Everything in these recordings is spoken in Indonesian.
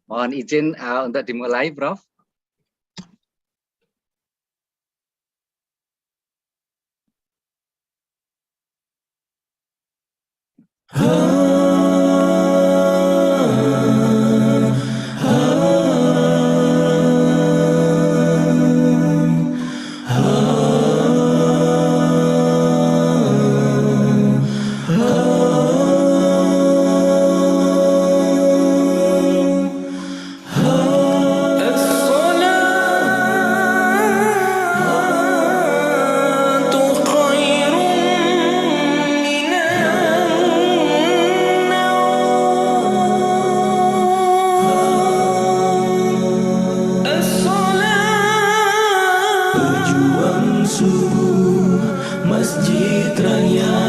Mohon izin untuk dimulai, Prof. Masjid Raya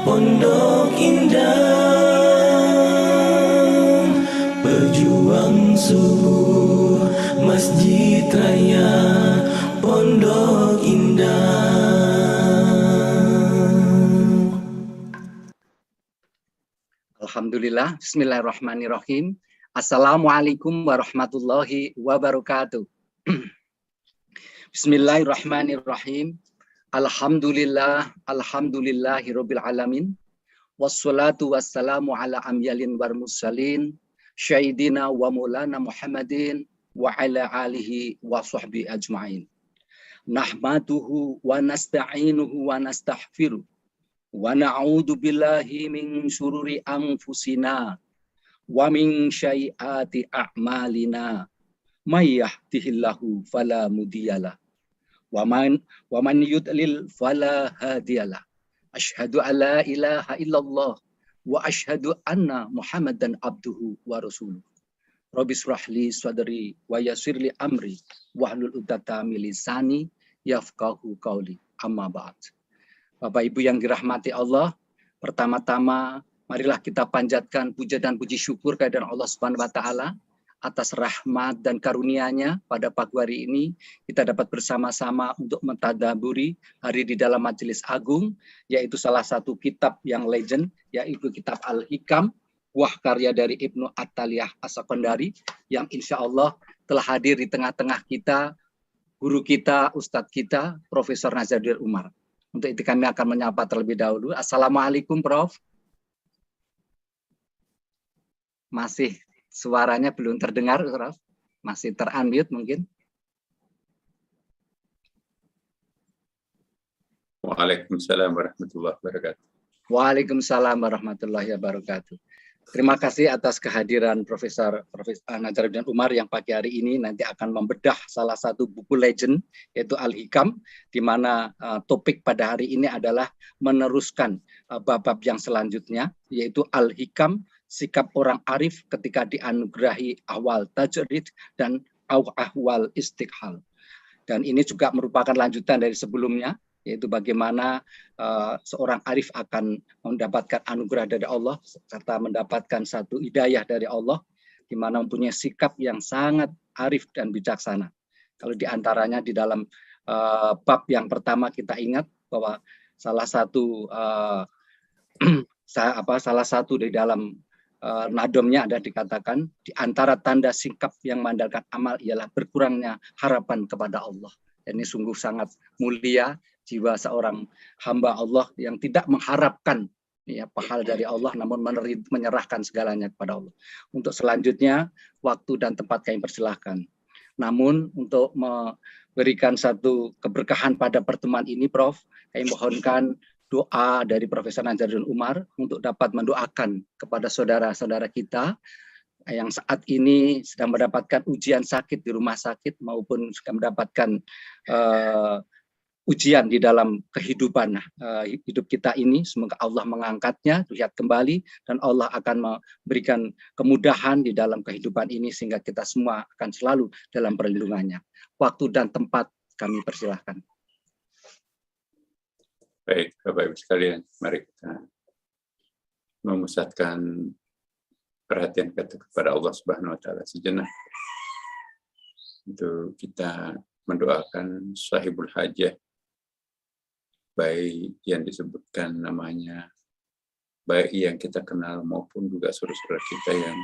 Pondok Indah, pejuang subuh Masjid Raya Pondok Indah. Alhamdulillah, bismillahirrahmanirrahim. Assalamualaikum warahmatullahi wabarakatuh. Bismillahirrahmanirrahim. Alhamdulillahirabbil alamin. Wassalatu wassalamu ala amyalin war mursalin syahidina wa maulana Muhammadin wa ala alihi wa sahbihi ajmain. Nahmaduhu wa nasta'inuhu wa nasta'ghfiruh wa na'udzu billahi min syururi anfusina wa min sayyiati a'malina. May yahdihillahu fala mudhiyalah wa man yudlil fala hadiyalah. Asyhadu an la ilaha illallah wa asyhadu anna Muhammadan abduhu wa rasuluh. Rabbi shrahli sadri wa yassirli amri wahlul 'uqdatam min lisani yafqahu qauli. Amma ba'd. Bapak Ibu yang dirahmati Allah, pertama-tama marilah kita panjatkan puja dan puji syukur kehadirat Allah Subhanahu wa taala atas rahmat dan karunia-Nya. Pada pagi hari ini kita dapat bersama-sama untuk mentadaburi hari di dalam Majelis Agung, yaitu salah satu kitab yang legend, yaitu kitab Al-Hikam, buah karya dari Ibnu Attaliyah As-Sakandari, yang insya Allah telah hadir di tengah-tengah kita, guru kita, ustadz kita, Profesor Nazaruddin Umar. Untuk itu kami akan menyapa terlebih dahulu. Assalamualaikum, Prof. Masih suaranya belum terdengar, Prof. Masih ter-unmute mungkin. Waalaikumsalam warahmatullahi wabarakatuh. Waalaikumsalam warahmatullahi wabarakatuh. Terima kasih atas kehadiran Profesor Nazaruddin Umar yang pagi hari ini nanti akan membedah salah satu buku legend, yaitu Al-Hikam, di mana topik pada hari ini adalah meneruskan bab-bab yang selanjutnya, yaitu Al-Hikam, sikap orang arif ketika dianugerahi ahwal tajrid dan ahwal istiqhal. Dan ini juga merupakan lanjutan dari sebelumnya, yaitu bagaimana seorang arif akan mendapatkan anugerah dari Allah serta mendapatkan satu hidayah dari Allah, di mana mempunyai sikap yang sangat arif dan bijaksana. Kalau diantaranya di dalam bab yang pertama kita ingat bahwa salah satu di dalam nadomnya ada dikatakan di antara tanda sikap yang mengandalkan amal ialah berkurangnya harapan kepada Allah. Dan ini sungguh sangat mulia jiwa seorang hamba Allah yang tidak mengharapkan pahala dari Allah, namun menyerahkan segalanya kepada Allah. Untuk selanjutnya waktu dan tempat kami persilahkan. Namun untuk memberikan satu keberkahan pada pertemuan ini, Prof, kami mohonkan doa dari Profesor Nazaruddin Umar untuk dapat mendoakan kepada saudara-saudara kita yang saat ini sedang mendapatkan ujian sakit di rumah sakit maupun sedang mendapatkan ujian di dalam kehidupan hidup kita ini. Semoga Allah mengangkatnya, lihat kembali, dan Allah akan memberikan kemudahan di dalam kehidupan ini sehingga kita semua akan selalu dalam perlindungannya. Waktu dan tempat kami persilahkan. Baik, Bapak Ibu sekalian, mari kita memusatkan perhatian kita kepada Allah Subhanahu wa taala sejenak. Untuk kita mendoakan sahibul hajah, baik yang disebutkan namanya, baik yang kita kenal maupun juga saudara-saudara kita yang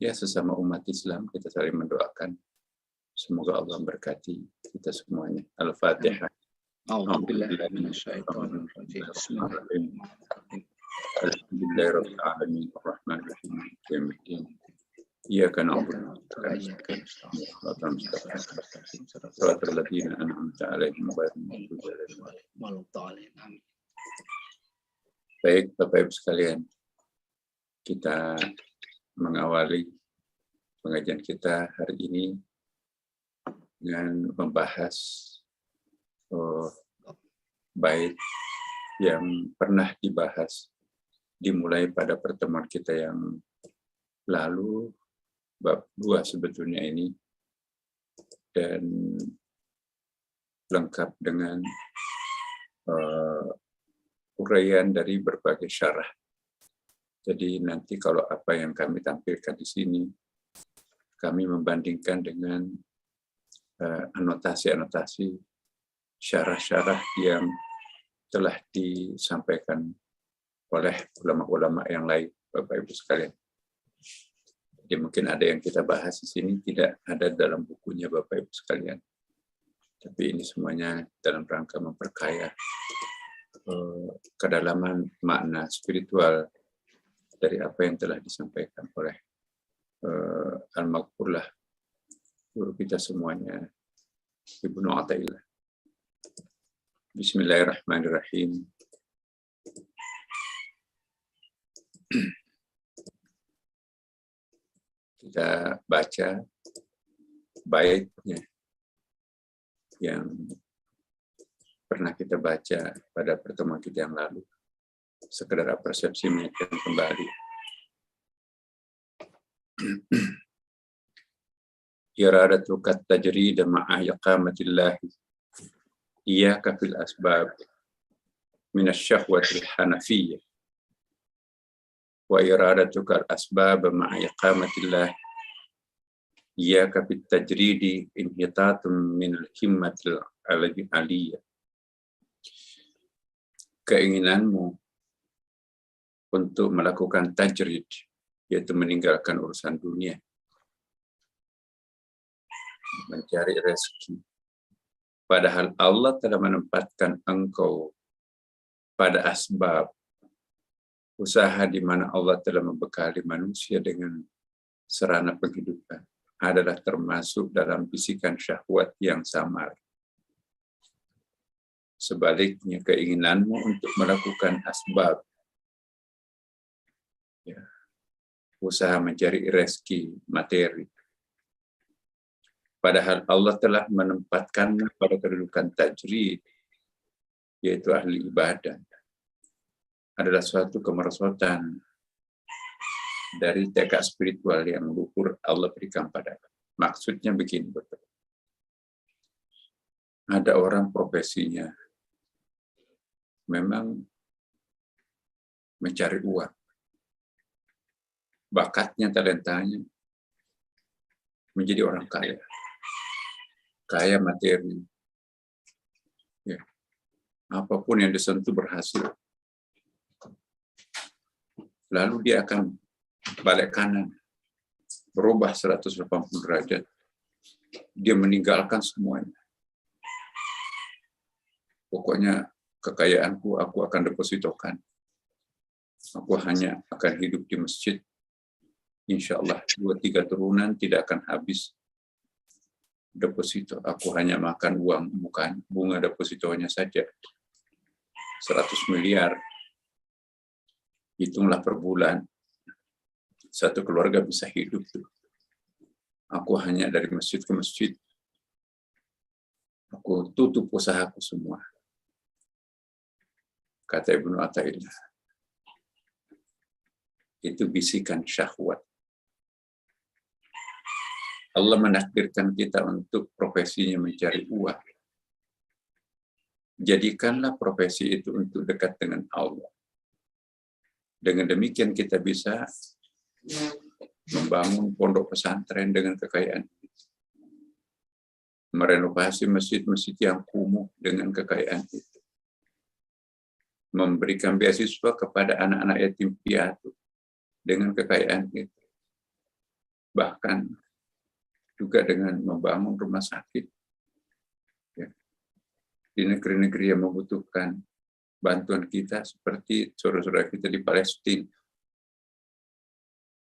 Ya, sesama umat Islam kita saling mendoakan. Semoga Allah memberkati kita semuanya. Al-Fatihah. A'udzubillahi minasyaitonir rajim. Bismillahirrahmanirrahim. Alhamdulillahirabbil alamin arrahmanir rahim maliki yaumiddin. Iyyaka na'budu wa iyyaka nasta'in. Shiratal ladzina an'amta 'alaihim ghairil maghdubi 'alaihim Waladdallin. Amin. Baik, Bapak Ibu sekalian, kita mengawali pengajian kita hari ini dengan membahas bait yang pernah dibahas dimulai pada pertemuan kita yang lalu, bab 2 sebetulnya ini, dan lengkap dengan uraian dari berbagai syarah. Jadi nanti kalau apa yang kami tampilkan di sini, kami membandingkan dengan anotasi-anotasi syarah-syarah yang telah disampaikan oleh ulama-ulama yang lain, Bapak Ibu sekalian. Jadi mungkin ada yang kita bahas di sini tidak ada dalam bukunya Bapak Ibu sekalian. Tapi ini semuanya dalam rangka memperkaya kedalaman makna spiritual dari apa yang telah disampaikan oleh Al-Maghfurlah, guru kita semuanya, Ibnu Athaillah. Bismillahirrahmanirrahim. Kita baca baitnya yang pernah kita baca pada pertemuan kita yang lalu, sekedar persepsi mengingatkan kembali. Iradatuka tajrida ma'a iqamatillahi iyyaka fil asbab minasyahwatil hanafiyyah wa iradatuka al-asbab ma'a iqamatillahi iyyaka fit tajridi inhitatun minal himmatil aliyah. Keinginanmu untuk melakukan tajrid, yaitu meninggalkan urusan dunia, mencari rezeki. Padahal Allah telah menempatkan engkau pada asbab, usaha di mana Allah telah membekali manusia dengan sarana penghidupan, adalah termasuk dalam bisikan syahwat yang samar. Sebaliknya, keinginanmu untuk melakukan asbab, ya, usaha mencari rezeki materi, padahal Allah telah menempatkanmu pada kedudukan tajrid, yaitu ahli ibadah, adalah suatu kemerosotan dari tekad spiritual yang luhur Allah berikan pada. Maksudnya begini, betul. Ada orang profesinya memang mencari uang, bakatnya, talentanya menjadi orang kaya, kaya materi, ya, apapun yang disentuh berhasil. Lalu dia akan balik kanan, berubah 180 derajat, dia meninggalkan semuanya. Pokoknya kekayaanku aku akan depositokan. Aku hanya akan hidup di masjid. Insya Allah 2-3 turunan tidak akan habis deposito. Aku hanya makan uang, bukan bunga depositonya saja. 100 miliar. Hitunglah per bulan. Satu keluarga bisa hidup tuh. Aku hanya dari masjid ke masjid. Aku tutup usahaku semua. Kata Ibnu Athaillah, itu bisikan syahwat. Allah menakdirkan kita untuk profesinya mencari uang. Jadikanlah profesi itu untuk dekat dengan Allah. Dengan demikian kita bisa membangun pondok pesantren dengan kekayaan, merenovasi masjid-masjid yang kumuh dengan kekayaan itu, memberikan beasiswa kepada anak-anak yatim piatu dengan kekayaan itu, bahkan juga dengan membangun rumah sakit. Ya. Di negeri-negeri yang membutuhkan bantuan kita, seperti saudara-saudara kita di Palestina,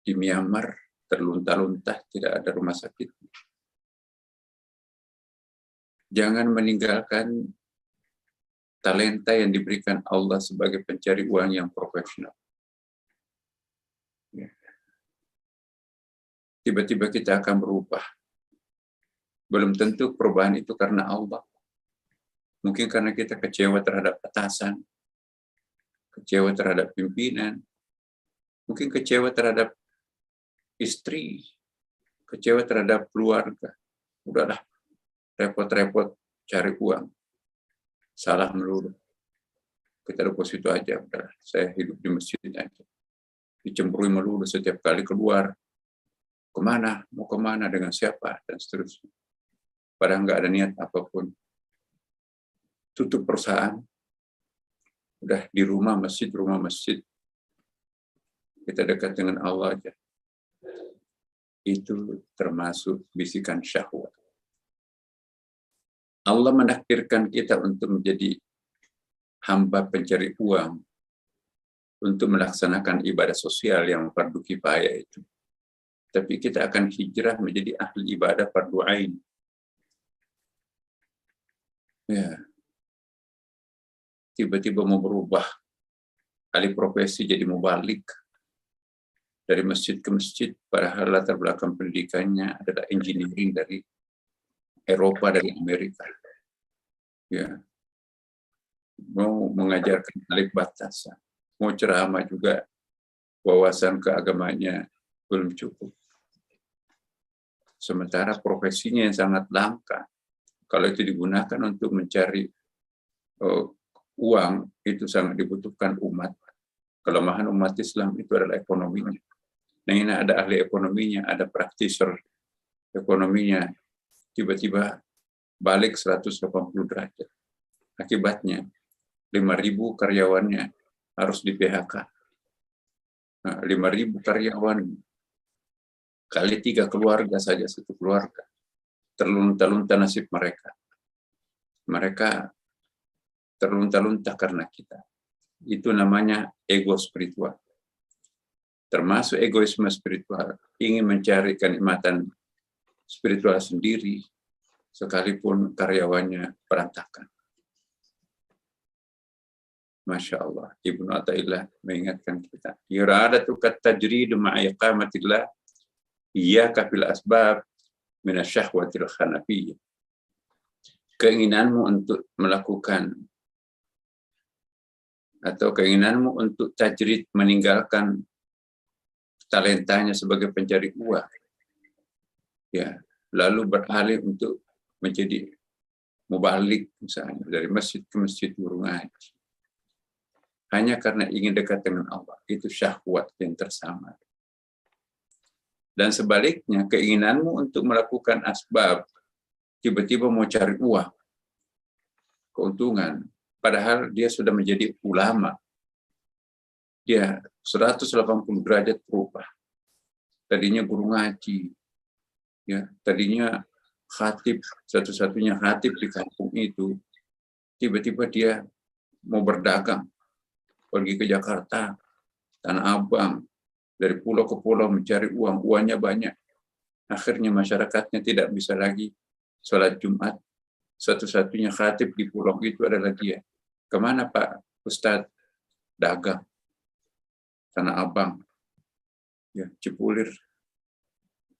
di Myanmar, terlunta-lunta, tidak ada rumah sakit. Jangan meninggalkan talenta yang diberikan Allah sebagai pencari uang yang profesional. Ya. Tiba-tiba kita akan berubah. Belum tentu perubahan itu karena Allah. Mungkin karena kita kecewa terhadap atasan, kecewa terhadap pimpinan, mungkin kecewa terhadap istri, kecewa terhadap keluarga. Udahlah, repot-repot cari uang. Salah melulu. Kita deposito aja, udahlah, saya hidup di masjid aja. Dicemburui melulu setiap kali keluar. Kemana? Mau kemana? Dengan siapa? Dan seterusnya. Padahal nggak ada niat apapun. Tutup perusahaan. Udah di rumah masjid. Kita dekat dengan Allah aja. Itu termasuk bisikan syahwat. Allah menakdirkan kita untuk menjadi hamba pencari uang untuk melaksanakan ibadah sosial yang fardu kifayah itu. Tapi kita akan hijrah menjadi ahli ibadah fardu ain. Ya. Tiba-tiba mau berubah alih profesi jadi mubalik dari masjid ke masjid, padahal latar belakang pendidikannya adalah engineering dari Eropa, dari Amerika. Ya. Mau mengajarkan alif batasan, mau ceramah juga, wawasan keagamanya belum cukup. Sementara profesinya yang sangat langka, kalau itu digunakan untuk mencari uang, itu sangat dibutuhkan umat. Kelemahan umat Islam itu adalah ekonominya. Nah, ini ada ahli ekonominya, ada practitioner ekonominya, tiba-tiba balik 180 derajat. Akibatnya 5.000 karyawannya harus di PHK. Nah, 5.000 karyawan kali 3 keluarga saja, satu keluarga. Terlunta-lunta nasib mereka. Mereka terlunta-lunta karena kita. Itu namanya ego spiritual. Termasuk egoisme spiritual, ingin mencari kenikmatan spiritual sendiri, sekalipun karyawannya berantakan. Masya Allah, Ibnu Athaillah mengingatkan kita. Iradatu katajridu ma'iqamatillah, iyyaka fil asbab minasyahwatil khanafiyah. Keinginanmu untuk melakukan atau keinginanmu untuk tajrid, meninggalkan talentanya sebagai pencari uang, ya, lalu beralih untuk menjadi mubalik, misalnya dari masjid ke masjid guru ngaji, hanya karena ingin dekat dengan Allah. Itu syahwat yang tersamar. Dan sebaliknya, keinginanmu untuk melakukan asbab, tiba-tiba mau cari uang, keuntungan, padahal dia sudah menjadi ulama. Dia 180 derajat berubah. Tadinya guru ngaji, ya, tadinya khatib, satu-satunya khatib di kampung itu, tiba-tiba dia mau berdagang, pergi ke Jakarta, Tanah Abang, dari pulau ke pulau mencari uang, uangnya banyak. Akhirnya masyarakatnya tidak bisa lagi sholat Jumat. Satu-satunya khatib di pulau itu adalah dia. Kemana Pak Ustadz? Dagang. Tanah Abang, ya, Cipulir,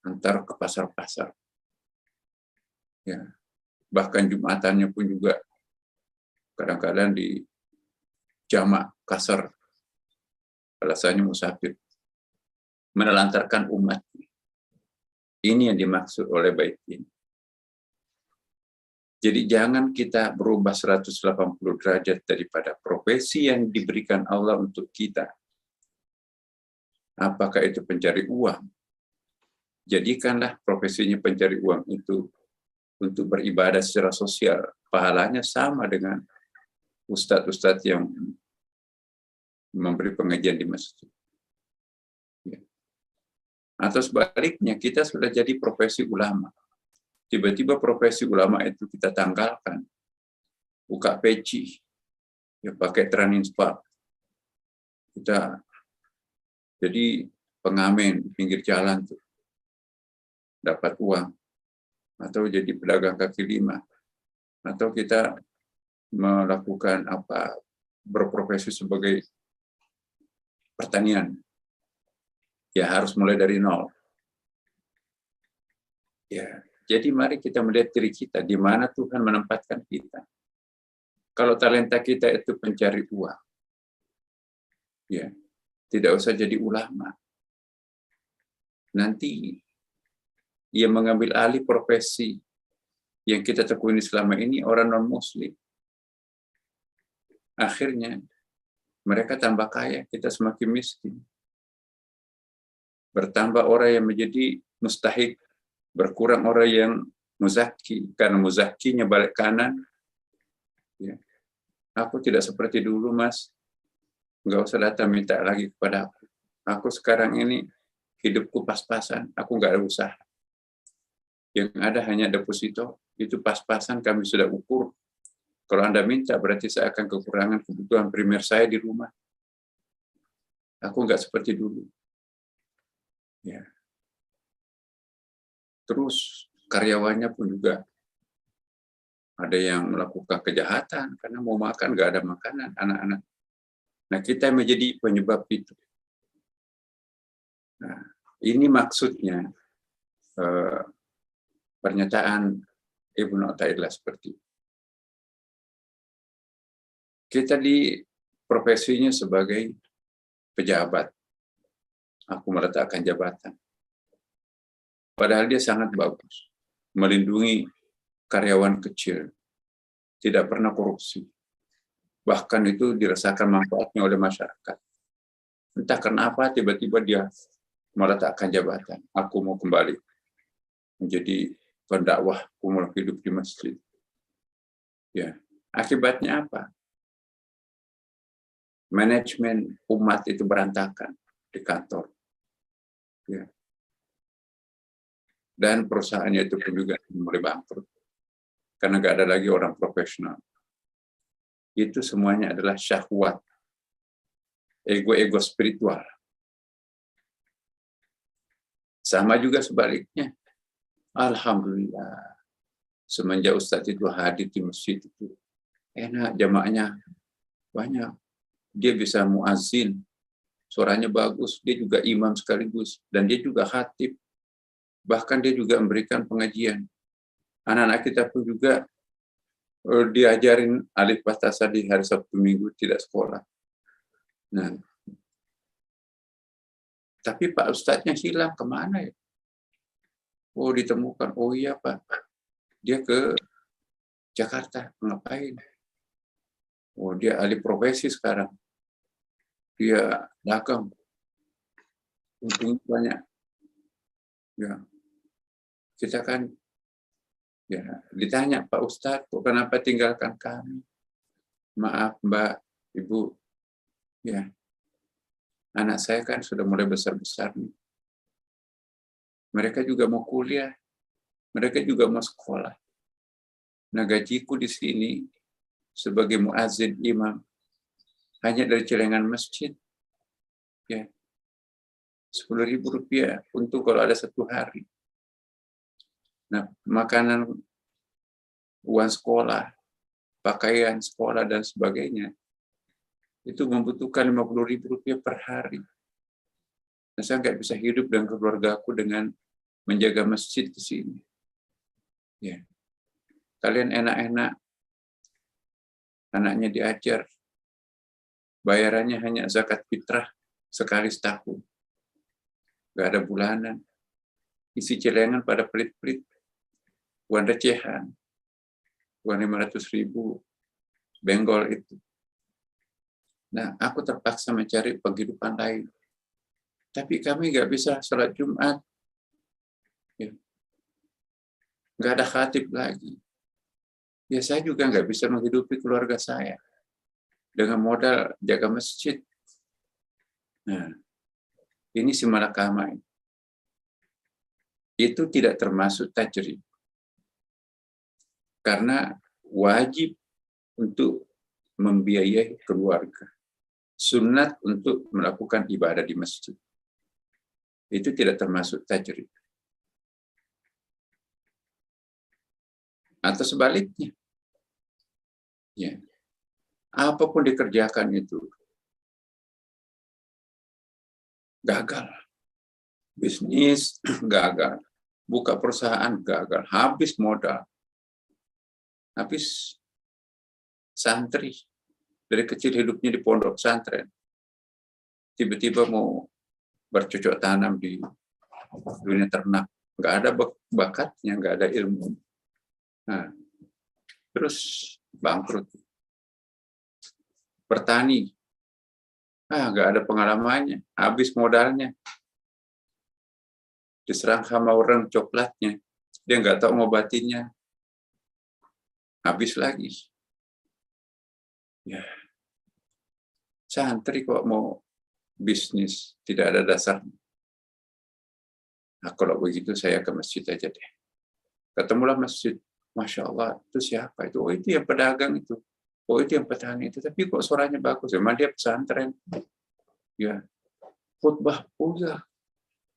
antar ke pasar-pasar. Ya, bahkan Jumatannya pun juga kadang-kadang di jamak kasar, alasannya musafir, menelantarkan umat. Ini yang dimaksud oleh bait ini. Jadi jangan kita berubah 180 derajat daripada profesi yang diberikan Allah untuk kita. Apakah itu pencari uang? Jadikanlah profesinya pencari uang itu untuk beribadah secara sosial. Pahalanya sama dengan ustadz-ustadz yang memberi pengajian di masjid. Ya. Atau sebaliknya, kita sudah jadi profesi ulama. Tiba-tiba profesi ulama itu kita tanggalkan. Buka peci, ya pakai Transpa. Kita jadi pengamen di pinggir jalan tuh. Dapat uang. Atau jadi pedagang kaki lima. Atau kita melakukan berprofesi sebagai pertanian. Ya harus mulai dari nol. Ya, jadi mari kita melihat diri kita, di mana Tuhan menempatkan kita. Kalau talenta kita itu pencari uang, ya tidak usah jadi ulama. Nanti ia mengambil alih profesi yang kita tekuni selama ini orang non-Muslim. Akhirnya mereka tambah kaya, kita semakin miskin. Bertambah orang yang menjadi mustahik, berkurang orang yang muzaki, karena muzakinya balik kanan. Ya. Aku tidak seperti dulu, Mas. Nggak usah datang minta lagi kepada aku. Aku sekarang ini hidupku pas-pasan, aku nggak ada usaha. Yang ada hanya deposito, itu pas-pasan kami sudah ukur. Kalau Anda minta, berarti saya akan kekurangan kebutuhan primer saya di rumah. Aku nggak seperti dulu. Ya. Terus karyawannya pun juga ada yang melakukan kejahatan karena mau makan nggak ada makanan anak-anak. Nah, kita menjadi penyebab itu. Nah, ini maksudnya pernyataan Ibnu Athaillah seperti itu. Kita di profesinya sebagai pejabat. Aku meletakkan jabatan. Padahal dia sangat bagus. Melindungi karyawan kecil. Tidak pernah korupsi. Bahkan itu dirasakan manfaatnya oleh masyarakat. Entah kenapa tiba-tiba dia meletakkan jabatan. Aku mau kembali menjadi pendakwah, aku mau hidup di masjid. Ya, akibatnya apa? Manajemen umat itu berantakan di kantor. Ya. Dan perusahaannya itu pun juga mulai bangkrut. Karena nggak ada lagi orang profesional. Itu semuanya adalah syahwat. Ego-ego spiritual. Sama juga sebaliknya. Alhamdulillah. Semenjak Ustadz itu hadir di masjid itu. Enak, jamaahnya banyak. Dia bisa muazin. Suaranya bagus. Dia juga imam sekaligus. Dan dia juga khatib. Bahkan dia juga memberikan pengajian. Anak-anak kita pun juga diajarin alif bas tasadi hari Sabtu Minggu tidak sekolah. Nah, tapi Pak Ustadznya hilang kemana ya? Oh, ditemukan. Oh iya Pak, dia ke Jakarta ngapain? Oh, dia alih profesi sekarang. Dia dagang. Untung banyak. Ya, kita kan ya ditanya Pak Ustadz, kok kenapa tinggalkan kami? Maaf Mbak, Ibu, ya anak saya kan sudah mulai besar-besar nih. Mereka juga mau kuliah, mereka juga mau sekolah. Nah gajiku di sini sebagai muazin imam hanya dari celengan masjid, ya 10.000 rupiah untuk kalau ada satu hari. Nah makanan, uang sekolah, pakaian sekolah dan sebagainya itu membutuhkan 50.000 rupiah per hari. Nah, saya nggak bisa hidup dengan keluarga aku dengan menjaga masjid di sini. Ya. Kalian enak-enak, anaknya diajar, bayarannya hanya zakat fitrah sekali setahun. Nggak ada bulanan. Isi celengan pada pelit-pelit. Uang recehan. Uang 500.000 benggol itu. Nah, aku terpaksa mencari penghidupan lain. Tapi kami nggak bisa sholat Jumat. Ya. Nggak ada khatib lagi. Ya, saya juga nggak bisa menghidupi keluarga saya dengan modal jaga masjid. Nah, ini si malakama. itu tidak termasuk tajrid. Karena wajib untuk membiayai keluarga. Sunat untuk melakukan ibadah di masjid. Itu tidak termasuk tajrid. Atau sebaliknya. Ya. Apapun dikerjakan itu gagal. Bisnis gagal. Buka perusahaan gagal. Habis modal. Habis santri. Dari kecil hidupnya di pondok pesantren. Tiba-tiba mau bercocok tanam di dunia ternak. Nggak ada bakatnya, nggak ada ilmu. Nah, terus bangkrut. Bertani. Nggak ada pengalamannya. Habis modalnya. Diserang hama orang coklatnya. Dia nggak tahu ngobatinnya. Habis lagi. Ya. Santri kok mau bisnis, tidak ada dasarnya. Nah, kalau begitu saya ke masjid aja deh. Ketemulah masjid. Masya Allah, itu siapa itu? Oh, itu yang pedagang itu. Oh, itu yang petani itu. Tapi kok suaranya bagus? Memang dia pesantren. Ya, khutbah. Oh ya,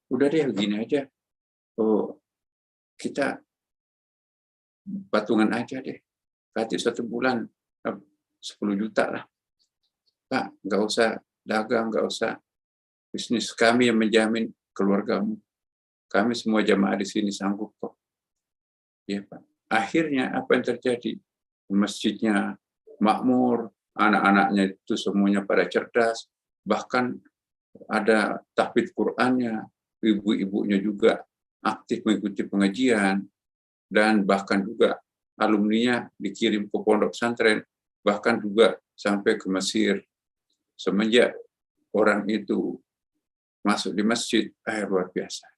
udah deh gini aja. Oh, kita patungan aja deh. Kasih 1 bulan 10 juta lah. Pak, nggak usah dagang, nggak usah bisnis. Kami yang menjamin keluargamu. Kami semua jamaah di sini sanggup kok. Ya, Pak. Akhirnya apa yang terjadi? Masjidnya makmur, anak-anaknya itu semuanya pada cerdas, bahkan ada tahfidz Qur'annya, ibu-ibunya juga aktif mengikuti pengajian, dan bahkan juga alumninya dikirim ke pondok pesantren, bahkan juga sampai ke Mesir. Semenjak orang itu masuk di masjid, luar biasa.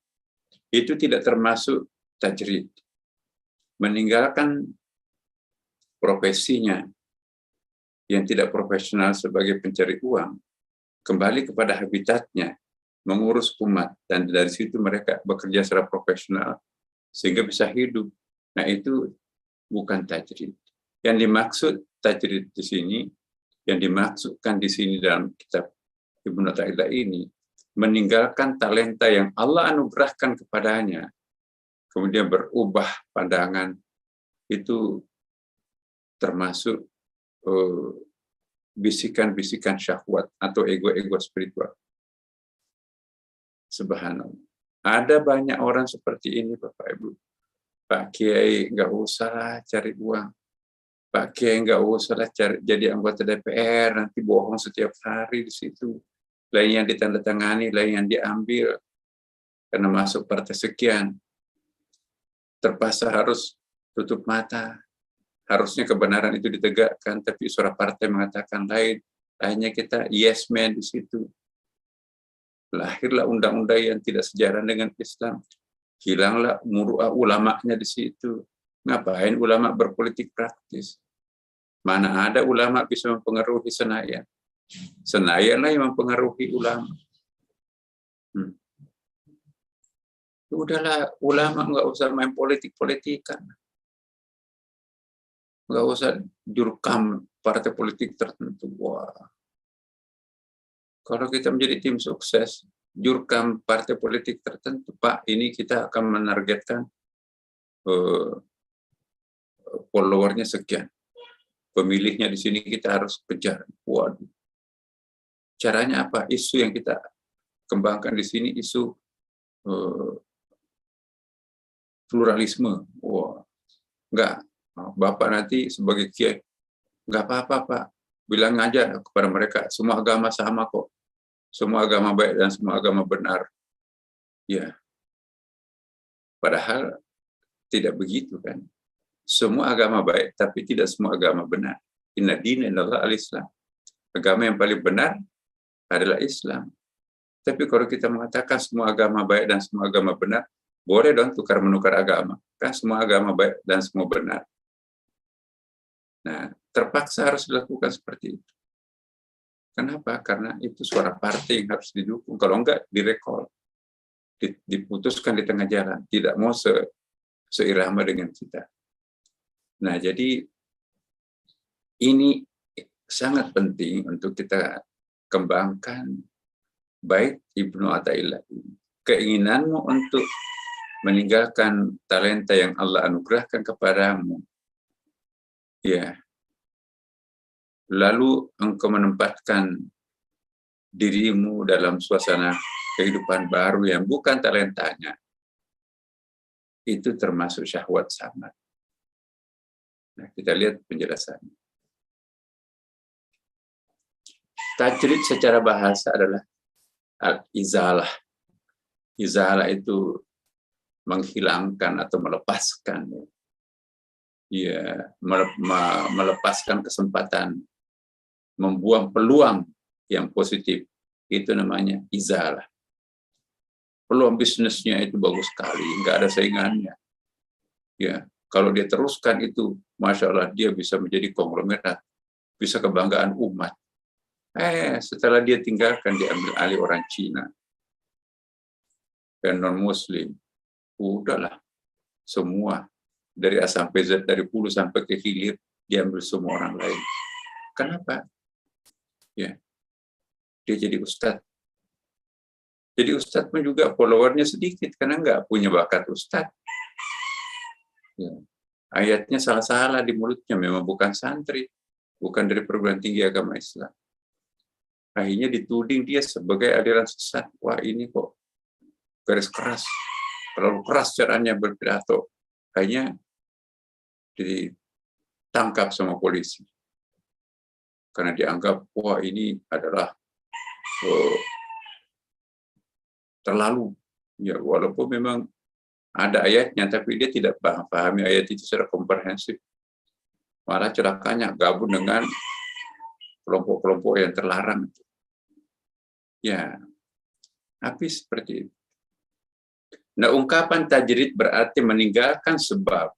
Itu tidak termasuk tajrid. Meninggalkan profesinya yang tidak profesional sebagai pencari uang, kembali kepada habitatnya, mengurus umat, dan dari situ mereka bekerja secara profesional sehingga bisa hidup. Nah, itu bukan tajrid. Yang dimaksud tajrid di sini, yang dimaksudkan di sini dalam kitab Ibnu Athaillah ini, meninggalkan talenta yang Allah anugerahkan kepadanya, kemudian berubah pandangan, itu termasuk bisikan-bisikan syahwat atau ego-ego spiritual. Subhanallah. Ada banyak orang seperti ini, Bapak Ibu. Pak Kiai nggak usah cari uang. Pak Kiai nggak usah jadi anggota DPR, nanti bohong setiap hari di situ. Lain yang ditandatangani, lain yang diambil karena masuk partai sekian. Terpaksa harus tutup mata. Harusnya kebenaran itu ditegakkan, tapi suara partai mengatakan lain. Akhirnya kita yes man di situ. Lahirlah undang-undang yang tidak sejalan dengan Islam. Hilanglah muru'ah ulamanya di situ. Ngapain ulama berpolitik praktis? Mana ada ulama bisa mempengaruhi Senayan? Senayanlah yang mempengaruhi ulama. Udahlah, ulama nggak usah main politik-politikan. Nggak usah jurkam partai politik tertentu. Wah. Kalau kita menjadi tim sukses, jurkam partai politik tertentu, Pak, ini kita akan menargetkan followernya sekian. Pemilihnya di sini kita harus kejar. Waduh. Caranya apa? Isu yang kita kembangkan di sini isu pluralisme. Wah, enggak. Bapak nanti sebagai kiai, enggak apa-apa, Pak. Bilang aja kepada mereka, semua agama sama kok. Semua agama baik dan semua agama benar. Ya. Padahal tidak begitu kan. Semua agama baik, tapi tidak semua agama benar. Inna dina indallahi al-Islam. Agama yang paling benar adalah Islam. Tapi kalau kita mengatakan semua agama baik dan semua agama benar, boleh dong tukar-menukar agama. Kan semua agama baik dan semua benar. Nah, terpaksa harus dilakukan seperti itu. Kenapa? Karena itu suara partai yang harus didukung. Kalau enggak, direkol. diputuskan di tengah jalan, tidak mau seirama dengan kita. Nah, jadi ini sangat penting untuk kita kembangkan. Baik Ibnu Athaillah, keinginanmu untuk meninggalkan talenta yang Allah anugerahkan kepadamu, ya, lalu engkau menempatkan dirimu dalam suasana kehidupan baru yang bukan talentanya, itu termasuk syahwat samad. Nah, kita lihat penjelasannya. Tajrid secara bahasa adalah al-izalah. Izalah itu menghilangkan atau melepaskan. Ya, melepaskan kesempatan, membuang peluang yang positif. Itu namanya izalah. Peluang bisnisnya itu bagus sekali, nggak ada saingannya. Ya, kalau dia teruskan itu, Masya Allah, dia bisa menjadi konglomerat, bisa kebanggaan umat. Setelah dia tinggalkan, diambil alih orang Cina dan non-Muslim. Udahlah, semua dari A sampai Z, dari hulu sampai ke hilir, diambil semua orang lain. Kenapa? Ya, dia jadi ustadz. Jadi ustadz pun juga followernya sedikit karena nggak punya bakat ustadz. Ya. Ayatnya salah-salah di mulutnya, memang bukan santri, bukan dari perguruan tinggi agama Islam. Akhirnya dituding dia sebagai aliran sesat. Wah, ini kok garis keras, terlalu keras caranya berpidato. Akhirnya ditangkap sama polisi karena dianggap, wah, ini adalah terlalu. Ya, walaupun memang ada ayatnya, tapi dia tidak pahami ayat itu secara komprehensif. Malah celakanya gabung dengan kelompok-kelompok yang terlarang. Ya, tapi seperti itu. Nah, ungkapan tajrid berarti meninggalkan sebab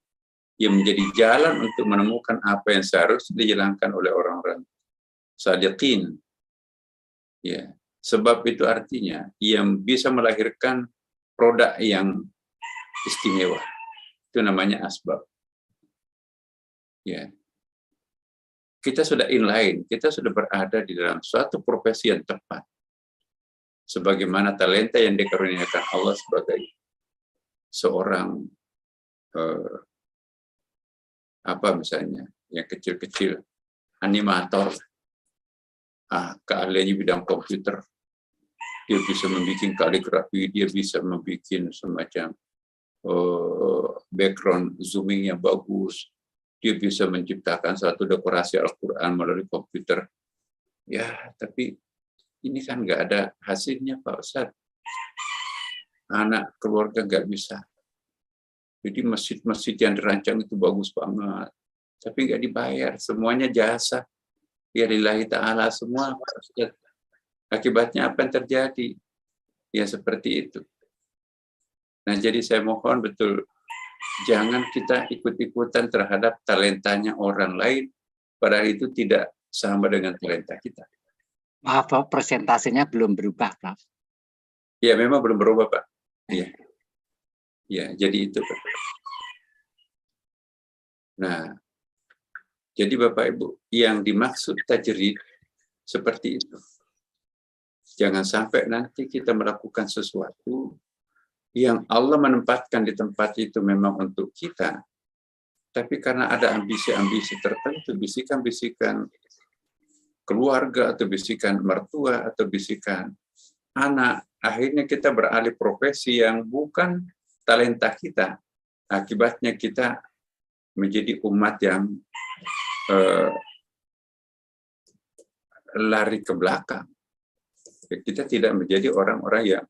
yang menjadi jalan untuk menemukan apa yang seharusnya dijalankan oleh orang-orang sadiqin. Ya, sebab itu artinya yang bisa melahirkan produk yang istimewa. Itu namanya asbab. Ya. Kita sudah inline, kita sudah berada di dalam suatu profesi yang tepat. Sebagaimana talenta yang dikaruniakan Allah sebagai seorang misalnya yang kecil-kecil, animator, keahliannya bidang komputer, dia bisa membuat kaligrafi, dia bisa membuat semacam background zooming yang bagus, dia bisa menciptakan satu dekorasi Al-Quran melalui komputer. Ya, tapi ini kan nggak ada hasilnya, Pak Ustadz. Anak keluarga nggak bisa. Jadi masjid-masjid yang dirancang itu bagus banget, tapi nggak dibayar. Semuanya jasa. Ya lillahi ta'ala semua. Akibatnya apa yang terjadi? Ya seperti itu. Nah, jadi saya mohon betul, jangan kita ikut-ikutan terhadap talentanya orang lain, padahal itu tidak sama dengan talenta kita. Maaf, presentasinya belum berubah, Prof. Ya, memang belum berubah, Pak. Iya. Ya, jadi itu, Pak. Nah, jadi Bapak Ibu, yang dimaksud tajrid seperti itu. Jangan sampai nanti kita melakukan sesuatu yang Allah menempatkan di tempat itu memang untuk kita, tapi karena ada ambisi-ambisi tertentu, bisikan-bisikan keluarga, atau bisikan mertua, atau bisikan anak, akhirnya kita beralih profesi yang bukan talenta kita. Akibatnya kita menjadi umat yang lari ke belakang. Kita tidak menjadi orang-orang yang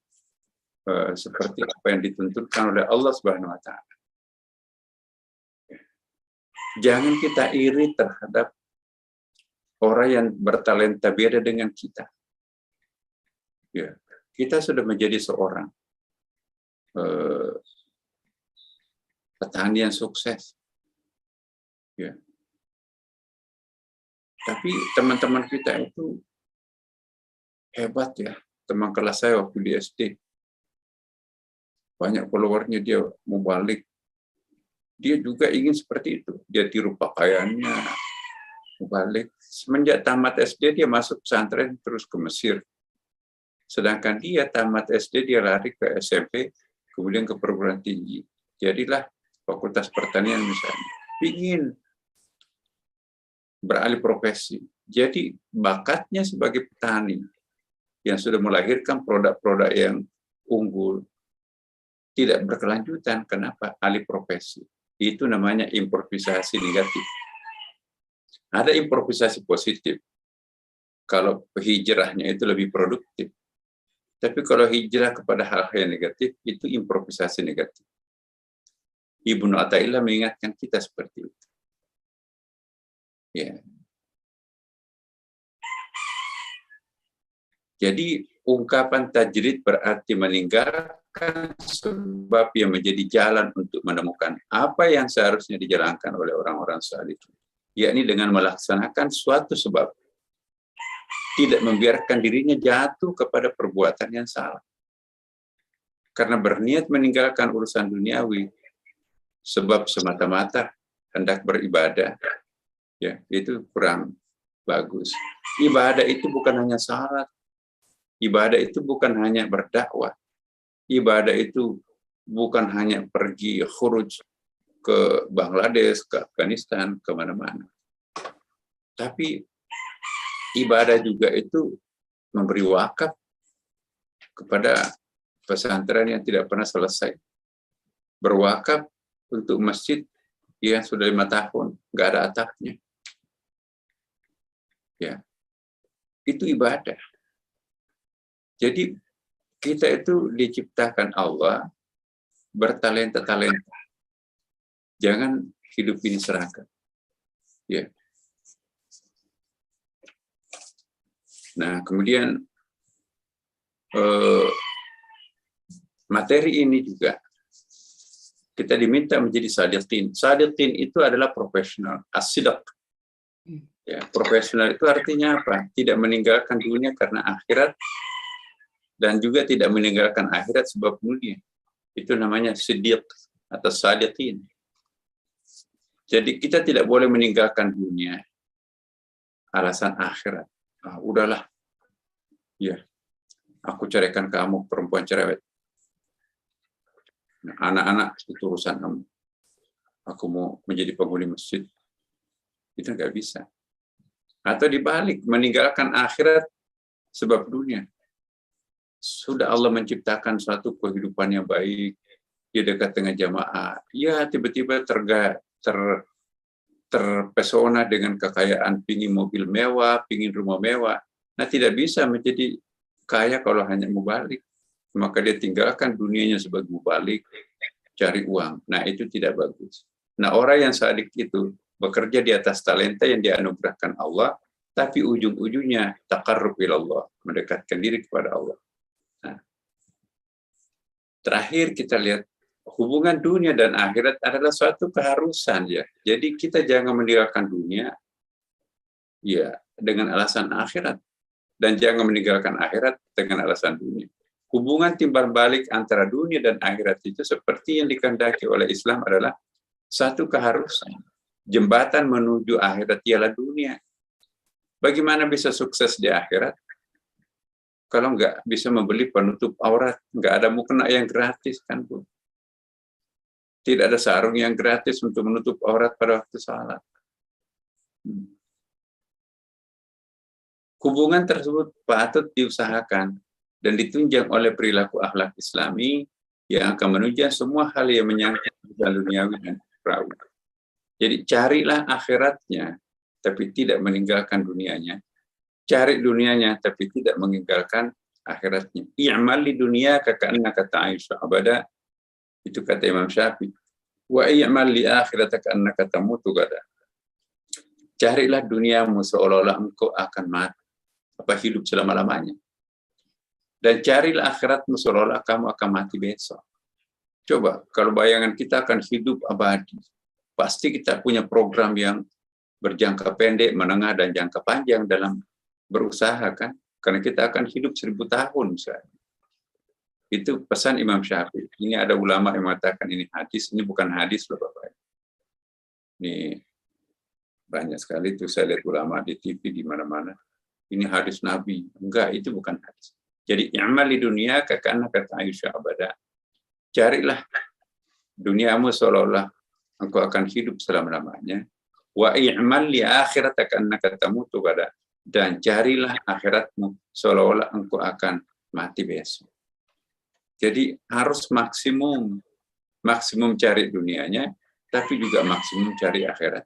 seperti apa yang ditentukan oleh Allah Subhanahu wa Ta'ala. Jangan kita iri terhadap orang yang bertalenta beda dengan kita. Ya, kita sudah menjadi seorang petani yang sukses. Ya. Tapi teman-teman kita itu hebat ya. Teman kelas saya waktu di SD. banyak followernya, dia mau balik. Dia juga ingin seperti itu. Dia tiru pakaiannya, mau balik. Semenjak tamat SD dia masuk pesantren terus ke Mesir. Sedangkan dia tamat SD dia lari ke SMP, kemudian ke perguruan tinggi. Jadilah Fakultas Pertanian misalnya. Ingin beralih profesi. Jadi bakatnya sebagai petani yang sudah melahirkan produk-produk yang unggul tidak berkelanjutan. Kenapa? Alih profesi. Itu namanya improvisasi negatif. Ada improvisasi positif. Kalau hijrahnya itu lebih produktif. Tapi kalau hijrah kepada hal-hal yang negatif, itu improvisasi negatif. Ibnu Athaillah mengingatkan kita seperti itu. Ya. Jadi ungkapan tajrid berarti meninggalkan sebab yang menjadi jalan untuk menemukan apa yang seharusnya dijalankan oleh orang-orang saleh, yakni dengan melaksanakan suatu sebab, tidak membiarkan dirinya jatuh kepada perbuatan yang salah. Karena berniat meninggalkan urusan duniawi, sebab semata-mata hendak beribadah, ya itu kurang bagus. Ibadah itu bukan hanya salat, ibadah itu bukan hanya berdakwah, ibadah itu bukan hanya pergi khuruj ke Bangladesh, ke Afghanistan, kemana-mana. Tapi ibadah juga itu memberi wakaf kepada pesantren yang tidak pernah selesai. Berwakaf untuk masjid yang sudah 5 tahun, nggak ada atapnya. Ya, itu ibadah. Jadi kita itu diciptakan Allah bertalenta-talenta. Jangan hidup ini seragam. Ya. Nah, kemudian materi ini juga kita diminta menjadi sadiqin. Sadiqin itu adalah profesional, as-sidq. Ya, profesional itu artinya apa? Tidak meninggalkan dunia karena akhirat dan juga tidak meninggalkan akhirat sebab dunia. Itu namanya siddiq atau sadiqin. Jadi kita tidak boleh meninggalkan dunia alasan akhirat. Ah, udahlah, ya, aku carikan kamu perempuan cerewet. Nah, anak-anak itu urusan kamu. Aku mau menjadi penghuni masjid. Itu nggak bisa. Atau dibalik, meninggalkan akhirat sebab dunia. Sudah Allah menciptakan suatu kehidupan yang baik, dia dekat dengan jamaah. Ya, tiba-tiba terpesona dengan kekayaan, pingin mobil mewah, pingin rumah mewah. Nah, tidak bisa menjadi kaya kalau hanya mubalik. Maka dia tinggalkan dunianya sebagai mubalik, cari uang. Nah, itu tidak bagus. Nah, orang yang sadik itu bekerja di atas talenta yang dianugerahkan Allah, tapi ujung-ujungnya taqarrub ilallah, mendekatkan diri kepada Allah. Nah, terakhir kita lihat hubungan dunia dan akhirat adalah suatu keharusan, ya. Jadi kita jangan meninggalkan dunia ya dengan alasan akhirat, dan jangan meninggalkan akhirat dengan alasan dunia. Hubungan timbal balik antara dunia dan akhirat itu seperti yang dikehendaki oleh Islam adalah satu keharusan. Jembatan menuju akhirat ialah dunia. Bagaimana bisa sukses di akhirat kalau nggak bisa membeli penutup aurat? Nggak ada mukena yang gratis, kan, Bu? Tidak ada sarung yang gratis untuk menutup aurat pada waktu salat. Hubungan tersebut patut diusahakan dan ditunjang oleh perilaku akhlak Islami yang akan menunjang semua hal yang menyangkut duniawi dan ukhrawi. Jadi carilah akhiratnya, tapi tidak meninggalkan dunianya. Cari dunianya, tapi tidak meninggalkan akhiratnya. I'mal li dunia ka'annaka ta'ishu abada. Itu kata Imam Syafi'i. Wa i'mal li akhirataka annaka tamutu gada. Carilah duniamu seolah-olah engkau akan mati, hidup selama-lamanya. Dan carilah akhiratmu seolah-olah kamu akan mati besok. Coba, kalau bayangan kita akan hidup abadi, pasti kita punya program yang berjangka pendek, menengah, dan jangka panjang dalam berusaha, kan? Karena kita akan hidup 1000 tahun misalnya. Itu pesan Imam Syafi'i. Ini ada ulama yang mengatakan ini hadis, ini bukan hadis loh Bapak. Ini banyak sekali tuh saya lihat ulama di TV di mana-mana. Ini hadis Nabi. Enggak, itu bukan hadis. Jadi i'mal di dunia kakana kata Aisyah abada. Carilah duniamu seolah-olah engkau akan hidup selama-lamanya. Wa i'mal li akhirataka annaka tamutu gada. Dan carilah akhiratmu seolah-olah engkau akan mati besok. Jadi harus maksimum cari dunianya, tapi juga maksimum cari akhirat.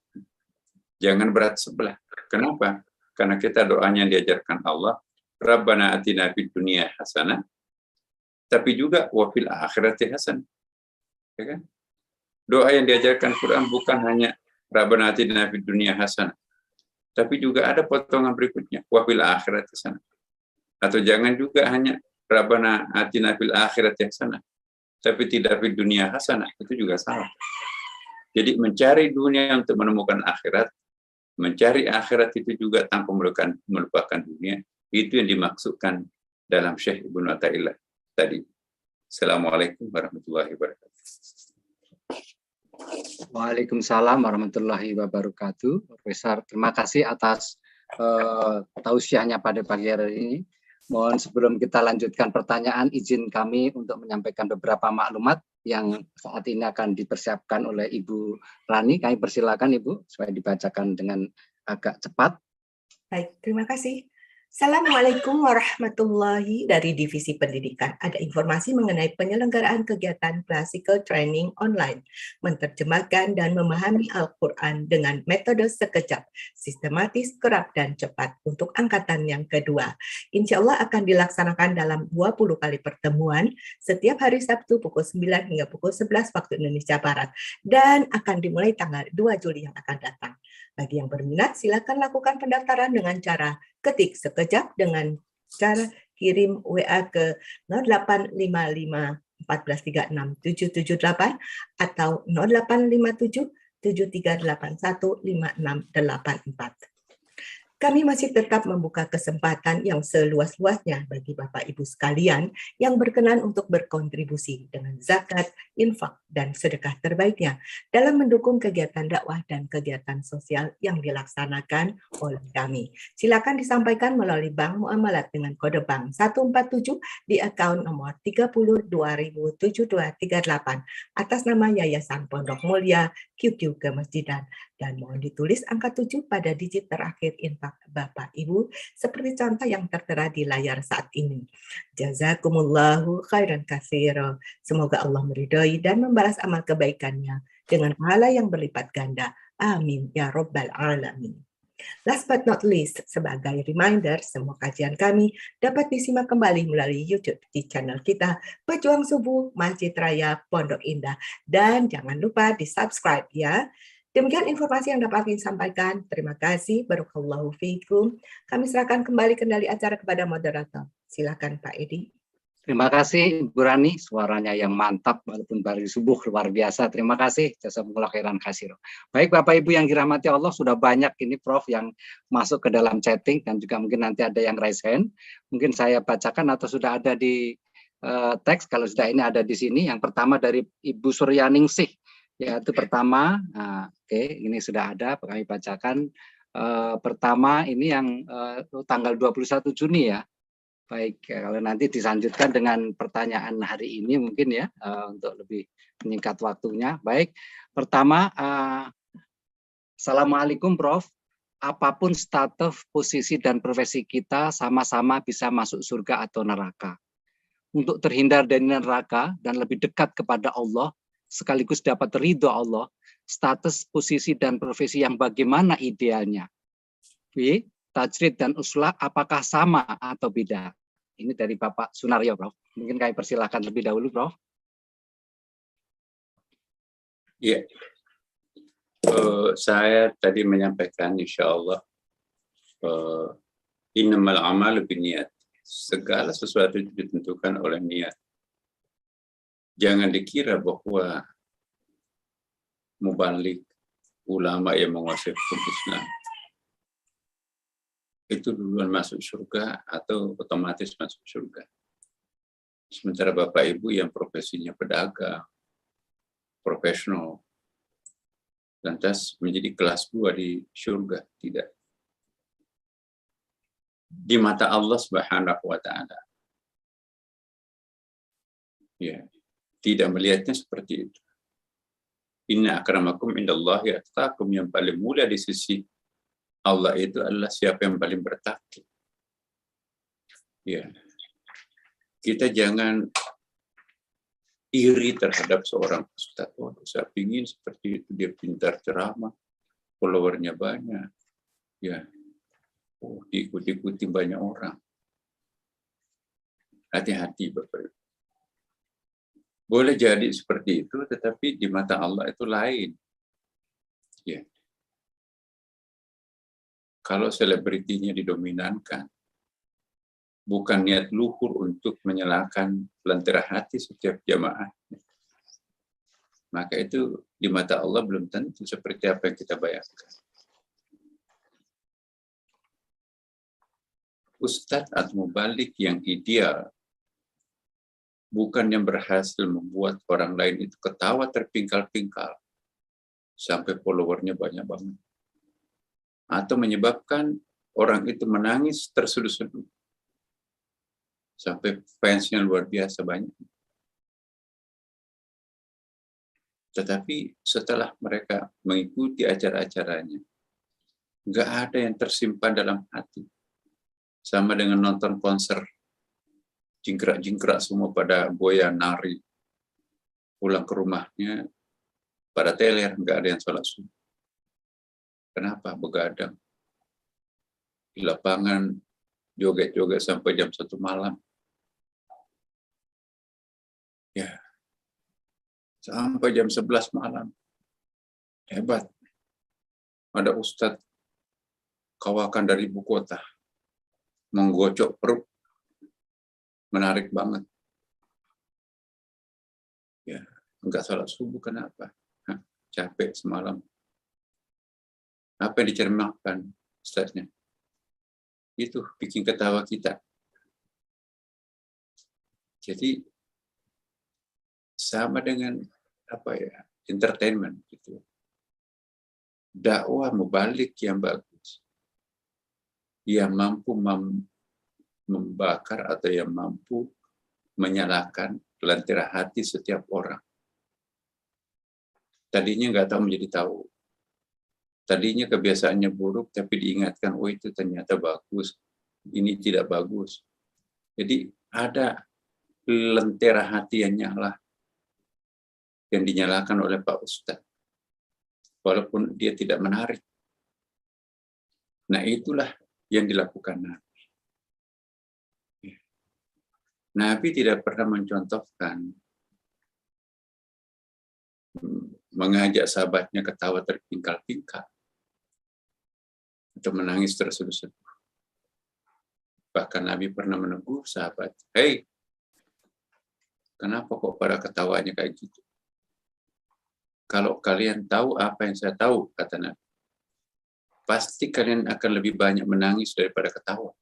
Jangan berat sebelah. Kenapa? Karena kita doanya diajarkan Allah, Rabbana atina fid dunya hasanah, tapi juga wa fil akhirati hasanah. Ya kan? Doa yang diajarkan Quran bukan hanya Rabbana atina fid dunya hasanah, tapi juga ada potongan berikutnya, wa fil akhirati hasanah. Atau jangan juga hanya Rabbana atina fil akhirati hasanah, tapi tidak fid dunya hasanah, itu juga salah. Jadi mencari dunia untuk menemukan akhirat, mencari akhirat itu juga tanpa melupakan dunia, itu yang dimaksudkan dalam Syekh Ibnu Athaillah tadi. Assalamualaikum warahmatullahi wabarakatuh. Waalaikumsalam warahmatullahi wabarakatuh. Profesor, terima kasih atas tausiahnya pada pagi hari ini. Mohon sebelum kita lanjutkan pertanyaan, izin kami untuk menyampaikan beberapa maklumat yang saat ini akan dipersiapkan oleh Ibu Rani. Kami persilakan Ibu, supaya dibacakan dengan agak cepat. Baik, terima kasih. Assalamualaikum warahmatullahi dari Divisi Pendidikan. Ada informasi mengenai penyelenggaraan kegiatan Classical Training Online, menerjemahkan dan memahami Al-Quran dengan metode sekejap, sistematis, kerap, dan cepat untuk angkatan yang kedua. Insya Allah akan dilaksanakan dalam 20 kali pertemuan setiap hari Sabtu pukul 9 hingga pukul 11 waktu Indonesia Barat, dan akan dimulai tanggal 2 Juli yang akan datang. Bagi yang berminat, silakan lakukan pendaftaran dengan cara ketik sekejap dengan cara kirim WA ke 0855 1436 778 atau 0857 7381 5684. Kami masih tetap membuka kesempatan yang seluas-luasnya bagi Bapak Ibu sekalian yang berkenan untuk berkontribusi dengan zakat, infak, dan sedekah terbaiknya dalam mendukung kegiatan dakwah dan kegiatan sosial yang dilaksanakan oleh kami. Silakan disampaikan melalui Bank Muamalat dengan kode bank 147 di akaun nomor 30.07238 atas nama Yayasan Pondok Mulia QQ Kemasjidan, dan mohon ditulis angka 7 pada digit terakhir infak Bapak Ibu seperti contoh yang tertera di layar saat ini. Jazakumullahu khairan katsira. Semoga Allah meridhai dan membalas amal kebaikannya dengan pahala yang berlipat ganda. Amin ya rabbal alamin. Last but not least, sebagai reminder, semua kajian kami dapat disimak kembali melalui YouTube di channel kita Pejuang Subuh Masjid Raya Pondok Indah, dan jangan lupa di-subscribe ya. Demikian informasi yang dapat kami sampaikan. Terima kasih. Barakallahu fiikum. Kami serahkan kembali kendali acara kepada moderator. Silakan Pak Edi. Terima kasih Ibu Rani, suaranya yang mantap walaupun baru subuh, luar biasa. Terima kasih. Jazakumullah khairan katsira. Baik Bapak Ibu yang dirahmati Allah, sudah banyak ini Prof yang masuk ke dalam chatting dan juga mungkin nanti ada yang raise hand. Mungkin saya bacakan atau sudah ada di teks. Kalau sudah ini ada di sini. Yang pertama dari Ibu Suryaningsih. Yaitu pertama, ini sudah ada, kami bacakan. Pertama ini yang tanggal 21 Juni ya. Baik, kalau nanti dilanjutkan dengan pertanyaan hari ini mungkin ya, untuk lebih menyingkat waktunya. Baik, pertama, Assalamualaikum Prof. Apapun status, posisi, dan profesi kita sama-sama bisa masuk surga atau neraka. Untuk terhindar dari neraka dan lebih dekat kepada Allah, sekaligus dapat ridho Allah, status, posisi, dan profesi yang bagaimana idealnya? B. Tajrid dan uslah apakah sama atau beda? Ini dari Bapak Sunaryo, Prof. Mungkin kami persilahkan lebih dahulu, Prof. Iya. Saya tadi menyampaikan insya Allah innamal amalu binniyat. Segala sesuatu itu ditentukan oleh niat. Jangan dikira bahwa mubalik, ulama yang menguasai hukum Islam itu duluan masuk surga atau otomatis masuk surga. Sementara Bapak Ibu yang profesinya pedagang, profesional, lantas menjadi kelas 2 di surga, tidak. Di mata Allah Subhanahu wa Ta'ala, ya, tidak melihatnya seperti itu. Inna akramakum indallahi atqakum, yang paling mulia di sisi Allah itu adalah siapa yang paling bertakwa. Ya. Kita jangan iri terhadap seorang ustadz. Oh, saya ingin seperti itu, dia pintar ceramah, followernya banyak. Ya. Oh, diikuti banyak orang. Hati-hati Bapak Ibu. Boleh jadi seperti itu, tetapi di mata Allah itu lain. Ya. Kalau selebritinya didominankan, bukan niat luhur untuk menyalakan lentera hati setiap jamaah, maka itu di mata Allah belum tentu seperti apa yang kita bayangkan. Ustadz atau mubalik yang ideal bukan yang berhasil membuat orang lain itu ketawa terpingkal-pingkal sampai followernya banyak banget, atau menyebabkan orang itu menangis terseduh-seduh sampai fansnya luar biasa banyak. Tetapi setelah mereka mengikuti acara-acaranya, nggak ada yang tersimpan dalam hati. Sama dengan nonton konser, jingkrak-jingkrak semua pada goyang, nari. Pulang ke rumahnya, pada teler, nggak ada yang sholat subuh. Kenapa? Begadang. Di lapangan, joget-joget sampai jam 1 malam. Ya, sampai jam 11 malam. Hebat. Ada ustadz kawakan dari ibu kota, menggocok perut, menarik banget. Ya, enggak sholat subuh, kenapa? Capek semalam. Apa yang dicerminkan ustadznya? Itu bikin ketawa kita. Jadi sama dengan apa ya, entertainment gitu. Dakwah mubalik yang bagus, yang mampu membakar atau yang mampu menyalakan lentera hati setiap orang. Tadinya nggak tahu menjadi tahu. Tadinya kebiasaannya buruk, tapi diingatkan, oh itu ternyata bagus, ini tidak bagus. Jadi ada lentera hati yang nyala, yang dinyalakan oleh Pak Ustadz, walaupun dia tidak menarik. Nah, itulah yang dilakukan Nabi. Nabi tidak pernah mencontohkan mengajak sahabatnya ketawa terpingkal-pingkal atau menangis terseduh-seduh. Bahkan Nabi pernah menegur sahabat, "Hei, kenapa kok pada ketawanya kayak gitu? Kalau kalian tahu apa yang saya tahu," kata Nabi, "pasti kalian akan lebih banyak menangis daripada ketawa."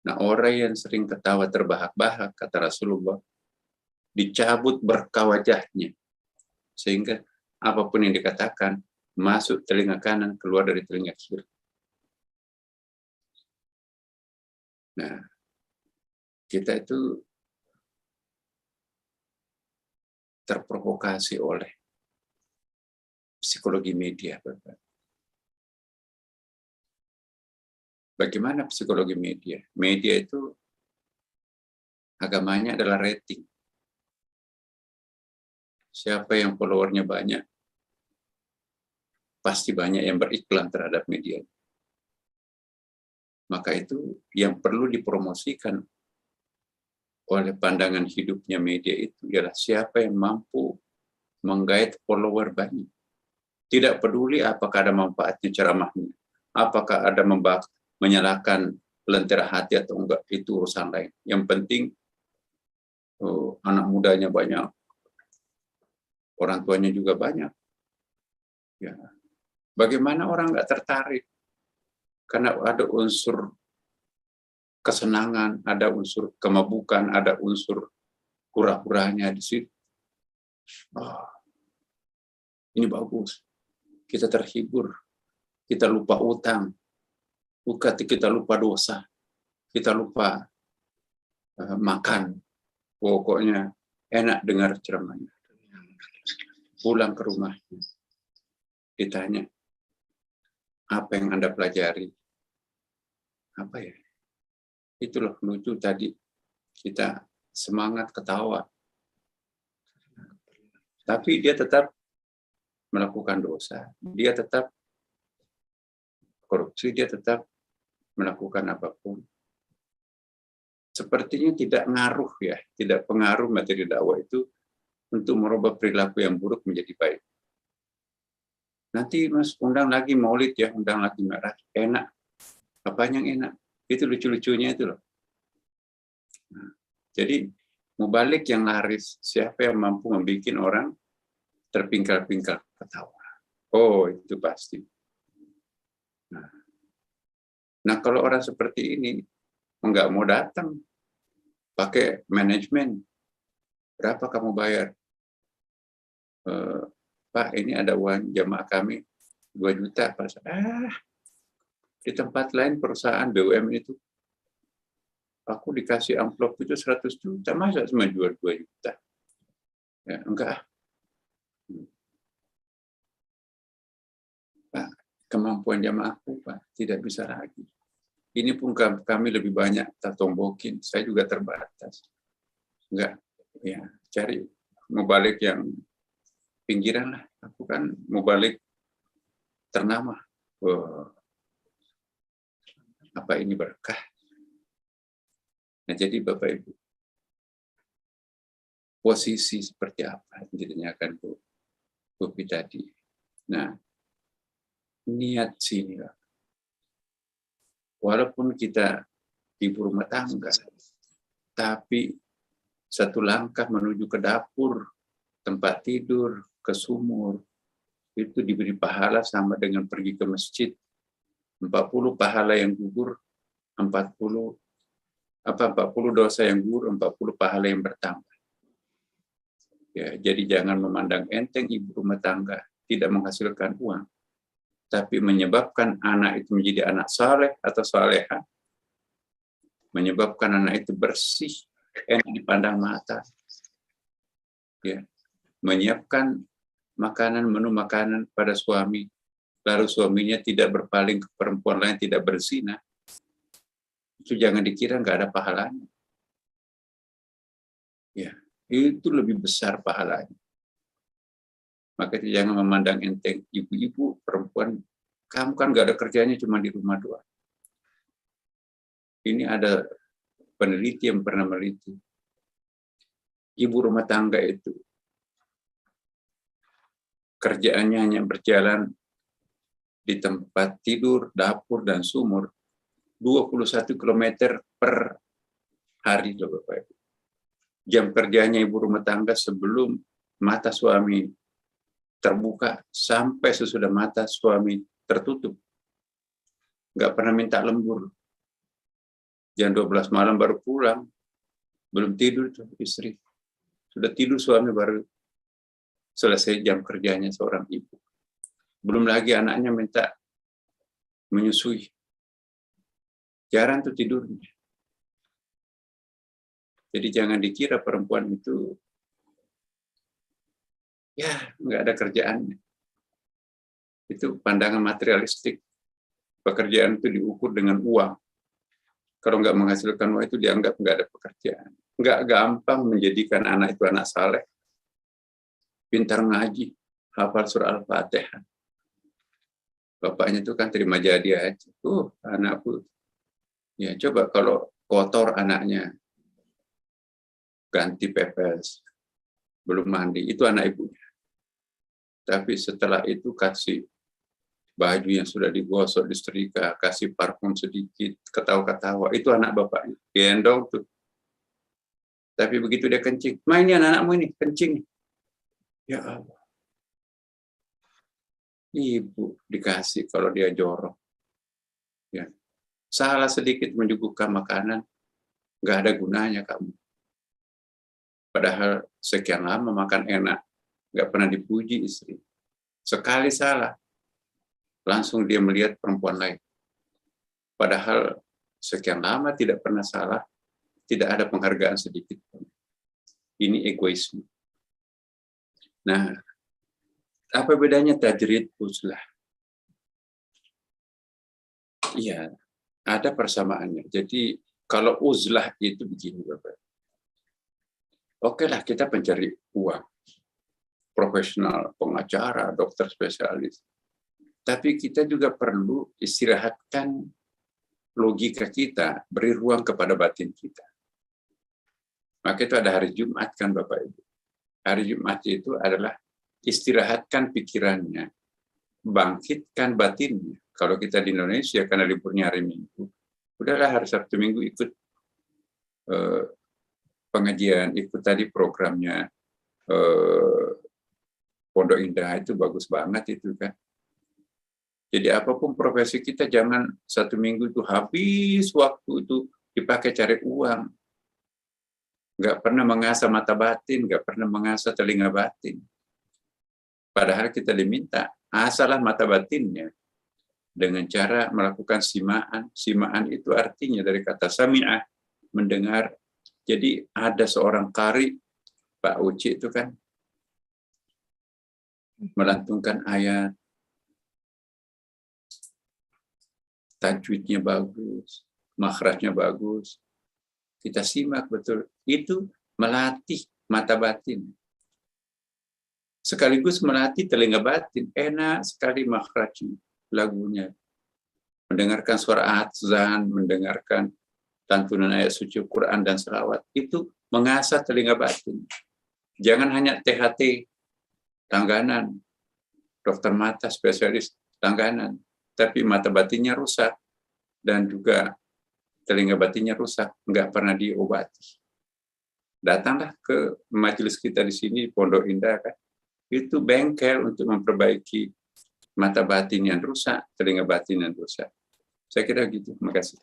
Nah, orang yang sering ketawa terbahak-bahak, kata Rasulullah, dicabut berkah wajahnya. Sehingga apapun yang dikatakan, masuk telinga kanan, keluar dari telinga kiri. Nah, kita itu terprovokasi oleh psikologi media, Bapak. Bagaimana psikologi media? Media itu agamanya adalah rating. Siapa yang followernya banyak, pasti banyak yang beriklan terhadap media. Maka itu yang perlu dipromosikan oleh pandangan hidupnya media itu ialah siapa yang mampu menggait follower banyak. Tidak peduli apakah ada manfaatnya ceramahnya, apakah ada menyalahkan lentera hati atau enggak, itu urusan lain. Yang penting anak mudanya banyak, orang tuanya juga banyak. Ya. Bagaimana orang nggak tertarik? Karena ada unsur kesenangan, ada unsur kemabukan, ada unsur hura-huranya di situ. Oh, ini bagus. Kita terhibur, kita lupa utang, kita lupa dosa, kita lupa makan. Pokoknya enak dengar ceramahnya. Pulang ke rumahnya, ditanya, apa yang Anda pelajari? Apa ya? Itu loh lucu tadi, kita semangat ketawa. Tapi dia tetap melakukan dosa, dia tetap korupsi, dia tetap melakukan apapun. Sepertinya tidak ngaruh ya, tidak pengaruh materi dakwah itu untuk merubah perilaku yang buruk menjadi baik. Nanti Mas undang lagi maulid ya, undang lagi merah, enak. Apanya yang enak? Itu lucu-lucunya itu loh. Nah, jadi mubalik yang laris, siapa yang mampu membuat orang terpingkal-pingkal ketawa. Oh, itu pasti. Nah, kalau orang seperti ini nggak mau datang, pakai manajemen, berapa kamu bayar? Pak, ini ada uang jamaah kami 2 juta. Di tempat lain perusahaan BUMN itu, aku dikasih amplop itu 100 juta, masa cuma jual 2 juta? Ya, enggak. Pak, kemampuan jamaahku, Pak, tidak bisa lagi. Ini pun kami lebih banyak kita tombokin, saya juga terbatas. Enggak, ya cari mubalik yang pinggiran lah. Aku kan mubalik ternama. Oh, apa ini berkah? Nah, jadi Bapak Ibu, posisi seperti apa yang ditanyakan Bu Bobi tadi. Nah, niat sini, walaupun kita ibu rumah tangga, tapi satu langkah menuju ke dapur, tempat tidur, ke sumur, itu diberi pahala sama dengan pergi ke masjid. 40 pahala yang gugur, 40 dosa yang gugur, 40 pahala yang bertambah. Ya, jadi jangan memandang enteng ibu rumah tangga tidak menghasilkan uang, tapi menyebabkan anak itu menjadi anak saleh atau saleha, menyebabkan anak itu bersih, enak dipandang mata, ya, menyiapkan menu makanan pada suami, lalu suaminya tidak berpaling ke perempuan lain, tidak berzina, itu jangan dikira nggak ada pahalanya. Ya, itu lebih besar pahalanya. Maka jangan memandang enteng ibu-ibu, perempuan, kamu kan nggak ada kerjanya cuma di rumah doang. Ini ada peneliti yang pernah meneliti. Ibu rumah tangga itu kerjaannya hanya berjalan di tempat tidur, dapur, dan sumur 21 km per hari loh Bapak Ibu. Jam kerjanya ibu rumah tangga sebelum mata suami terbuka sampai sesudah mata suami tertutup. Nggak pernah minta lembur. Jam 12 malam baru pulang. Belum tidur tuh istri. Sudah tidur suami baru selesai jam kerjanya seorang ibu. Belum lagi anaknya minta menyusui. Jarang tuh tidurnya. Jadi jangan dikira perempuan itu ya nggak ada kerjaannya. Itu pandangan materialistik. Pekerjaan itu diukur dengan uang. Kalau nggak menghasilkan uang itu dianggap nggak ada pekerjaan. Nggak gampang menjadikan anak itu anak saleh. Pintar ngaji, hafal surah Al-Fatihah. Bapaknya itu kan terima jadi aja. Anakku. Ya coba kalau kotor anaknya, ganti pepes, belum mandi, itu anak ibunya. Tapi setelah itu kasih baju yang sudah digosok, disetrika, kasih parfum sedikit, ketawa-ketawa, itu anak bapaknya. Gendong tuh. Tapi begitu dia kencing, ini anak-anakmu ini, kencing. Ya Allah. Ibu dikasih kalau dia jorok. Ya. Salah sedikit menyuguhkan makanan, nggak ada gunanya kamu. Padahal sekian lama makan enak, nggak pernah dipuji istri. Sekali salah, langsung dia melihat perempuan lain. Padahal sekian lama tidak pernah salah, tidak ada penghargaan sedikit pun. Ini egoisme. Nah, apa bedanya tajrid uzlah? Iya, ada persamaannya. Jadi kalau uzlah itu begini, Bapak. Oke lah, kita pencari uang, profesional, pengacara, dokter spesialis. Tapi kita juga perlu istirahatkan logika kita, beri ruang kepada batin kita. Maka itu ada hari Jumat kan Bapak Ibu. Hari Jumat itu adalah istirahatkan pikirannya, bangkitkan batinnya. Kalau kita di Indonesia karena liburnya hari Minggu, udahlah hari Sabtu Minggu ikut pengajian, ikut tadi programnya Pondok Indah, itu bagus banget itu kan. Jadi apapun profesi kita, jangan satu minggu itu habis waktu itu dipakai cari uang. Nggak pernah mengasah mata batin, nggak pernah mengasah telinga batin. Padahal kita diminta, asalah mata batinnya dengan cara melakukan simaan. Simaan itu artinya dari kata sami'ah, mendengar. Jadi ada seorang qari, Pak Uci itu kan, melantunkan ayat, tajwidnya bagus, makhrajnya bagus. Kita simak betul. Itu melatih mata batin. Sekaligus melatih telinga batin. Enak sekali makhrajnya, lagunya. Mendengarkan suara azan, mendengarkan lantunan ayat suci Quran dan selawat. Itu mengasah telinga batin. Jangan hanya THT, langganan, dokter mata spesialis langganan. Tapi mata batinnya rusak dan juga telinga batinnya rusak, nggak pernah diobati. Datanglah ke majelis kita di sini, Pondok Indah kan, itu bengkel untuk memperbaiki mata batin yang rusak, telinga batin yang rusak. Saya kira gitu. Terima kasih.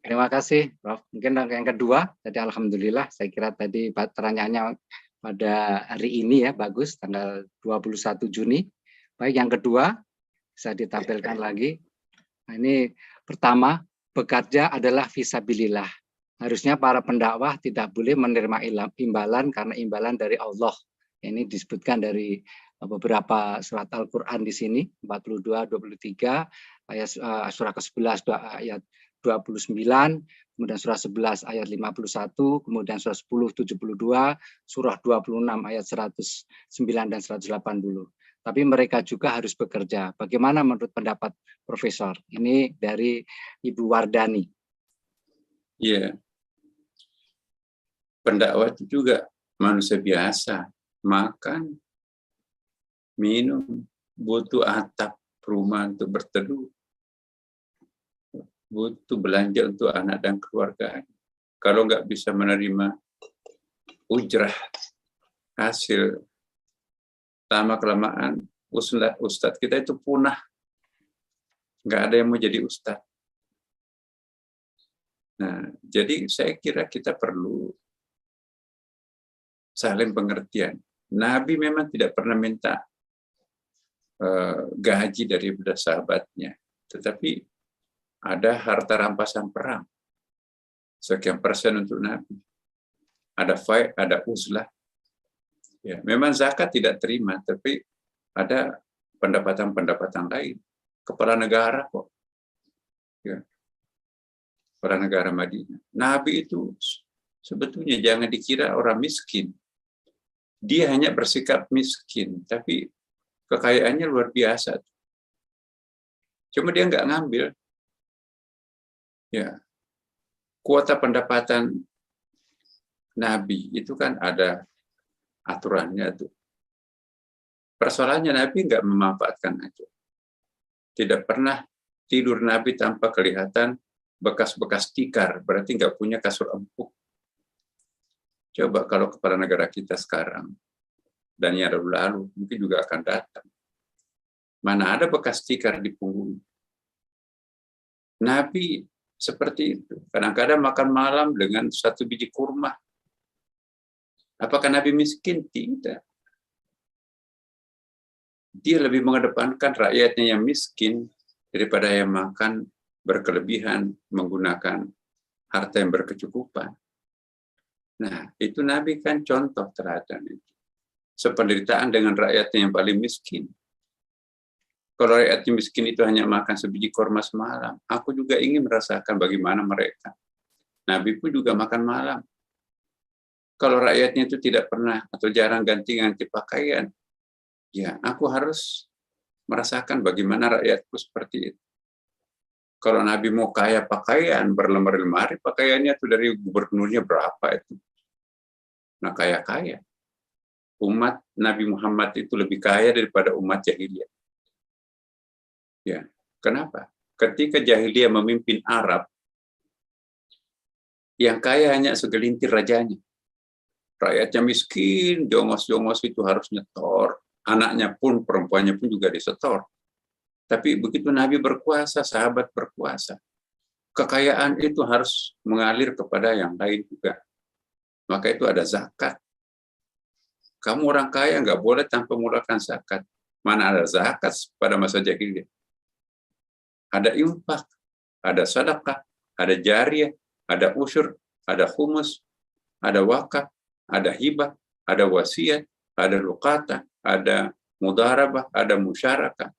Terima kasih, Prof. Mungkin yang kedua, jadi alhamdulillah, saya kira tadi pertanyaannya pada hari ini ya, bagus, tanggal 21 Juni. Baik, yang kedua, bisa ditampilkan lagi. Nah, ini pertama, bekerja adalah fisabilillah. Harusnya para pendakwah tidak boleh menerima imbalan karena imbalan dari Allah. Ini disebutkan dari beberapa surat Al-Quran di sini, 42, 23, ayat surah ke-11 ayat 29, kemudian surah 11 ayat 51, kemudian surah 10, 72, surah 26 ayat 109 dan 180. Tapi mereka juga harus bekerja. Bagaimana menurut pendapat Profesor? Ini dari Ibu Wardani. Iya. Pendakwah itu juga manusia biasa. Makan, minum, butuh atap rumah untuk berteduh. Butuh belanja untuk anak dan keluarga. Kalau nggak bisa menerima ujrah hasil, lama-kelamaan ustadz kita itu punah. Nggak ada yang mau jadi ustadz. Nah, jadi saya kira kita perlu saling pengertian. Nabi memang tidak pernah minta gaji dari sahabatnya. Tetapi ada harta rampasan perang. Sekian persen untuk Nabi. Ada faid, ada uzlah. Ya, memang zakat tidak terima, tapi ada pendapatan-pendapatan lain. Kepala negara kok. Ya. Kepala negara Madinah. Nabi itu sebetulnya jangan dikira orang miskin. Dia hanya bersikap miskin, tapi kekayaannya luar biasa. Cuma dia nggak ngambil. Ya. Kuota pendapatan Nabi itu kan ada aturannya tuh. Persoalannya Nabi nggak memanfaatkan aja. Tidak pernah tidur Nabi tanpa kelihatan bekas-bekas tikar, berarti nggak punya kasur empuk. Coba kalau kepala negara kita sekarang, dan yang lalu mungkin juga akan datang. Mana ada bekas tikar di punggung. Nabi Seperti itu. Kadang-kadang makan malam dengan 1 biji kurma. Apakah Nabi miskin? Tidak. Dia lebih mengedepankan rakyatnya yang miskin daripada yang makan berkelebihan menggunakan harta yang berkecukupan. Nah, itu Nabi kan contoh teladan itu. Sependeritaan dengan rakyatnya yang paling miskin. Kalau rakyatnya miskin itu hanya makan sebiji kurma semalam, aku juga ingin merasakan bagaimana mereka. Nabi pun juga makan malam. Kalau rakyatnya itu tidak pernah atau jarang ganti-ganti pakaian, ya aku harus merasakan bagaimana rakyatku seperti itu. Kalau Nabi mau kaya pakaian, berlemari-lemari pakaiannya itu dari gubernurnya berapa itu. Nah, kaya-kaya. Umat Nabi Muhammad itu lebih kaya daripada umat jahiliyah. Ya, kenapa? Ketika jahiliyah memimpin Arab, yang kaya hanya segelintir rajanya. Rakyatnya miskin, jongos-jongos itu harus nyetor. Anaknya pun, perempuannya pun juga disetor. Tapi begitu Nabi berkuasa, sahabat berkuasa, kekayaan itu harus mengalir kepada yang lain juga. Maka itu ada zakat. Kamu orang kaya nggak boleh tanpa mengeluarkan zakat. Mana ada zakat pada masa jahiliyah? Ada infak, ada sedekah, ada jariyah, ada usyur, ada khumus, ada wakaf, ada hibah, ada wasiat, ada luqata, ada mudarabah, ada musyarakah.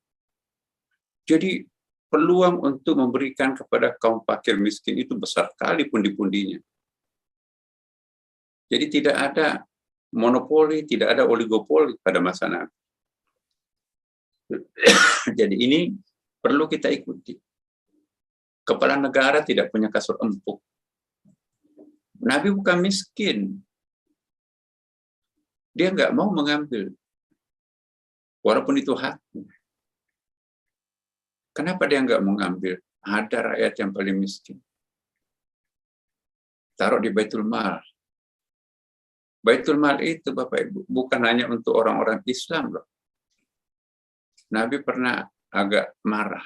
Jadi peluang untuk memberikan kepada kaum fakir miskin itu besar sekali pundi-pundinya. Jadi tidak ada monopoli, tidak ada oligopoli pada masa Nabi. Jadi ini perlu kita ikuti. Kepala negara tidak punya kasur empuk. Nabi bukan miskin. Dia nggak mau mengambil. Walaupun itu haknya. Kenapa dia nggak mengambil? Ada rakyat yang paling miskin. Taruh di Baitul Mal. Baitul Mal itu, Bapak Ibu, bukan hanya untuk orang-orang Islam loh. Nabi pernah agak marah.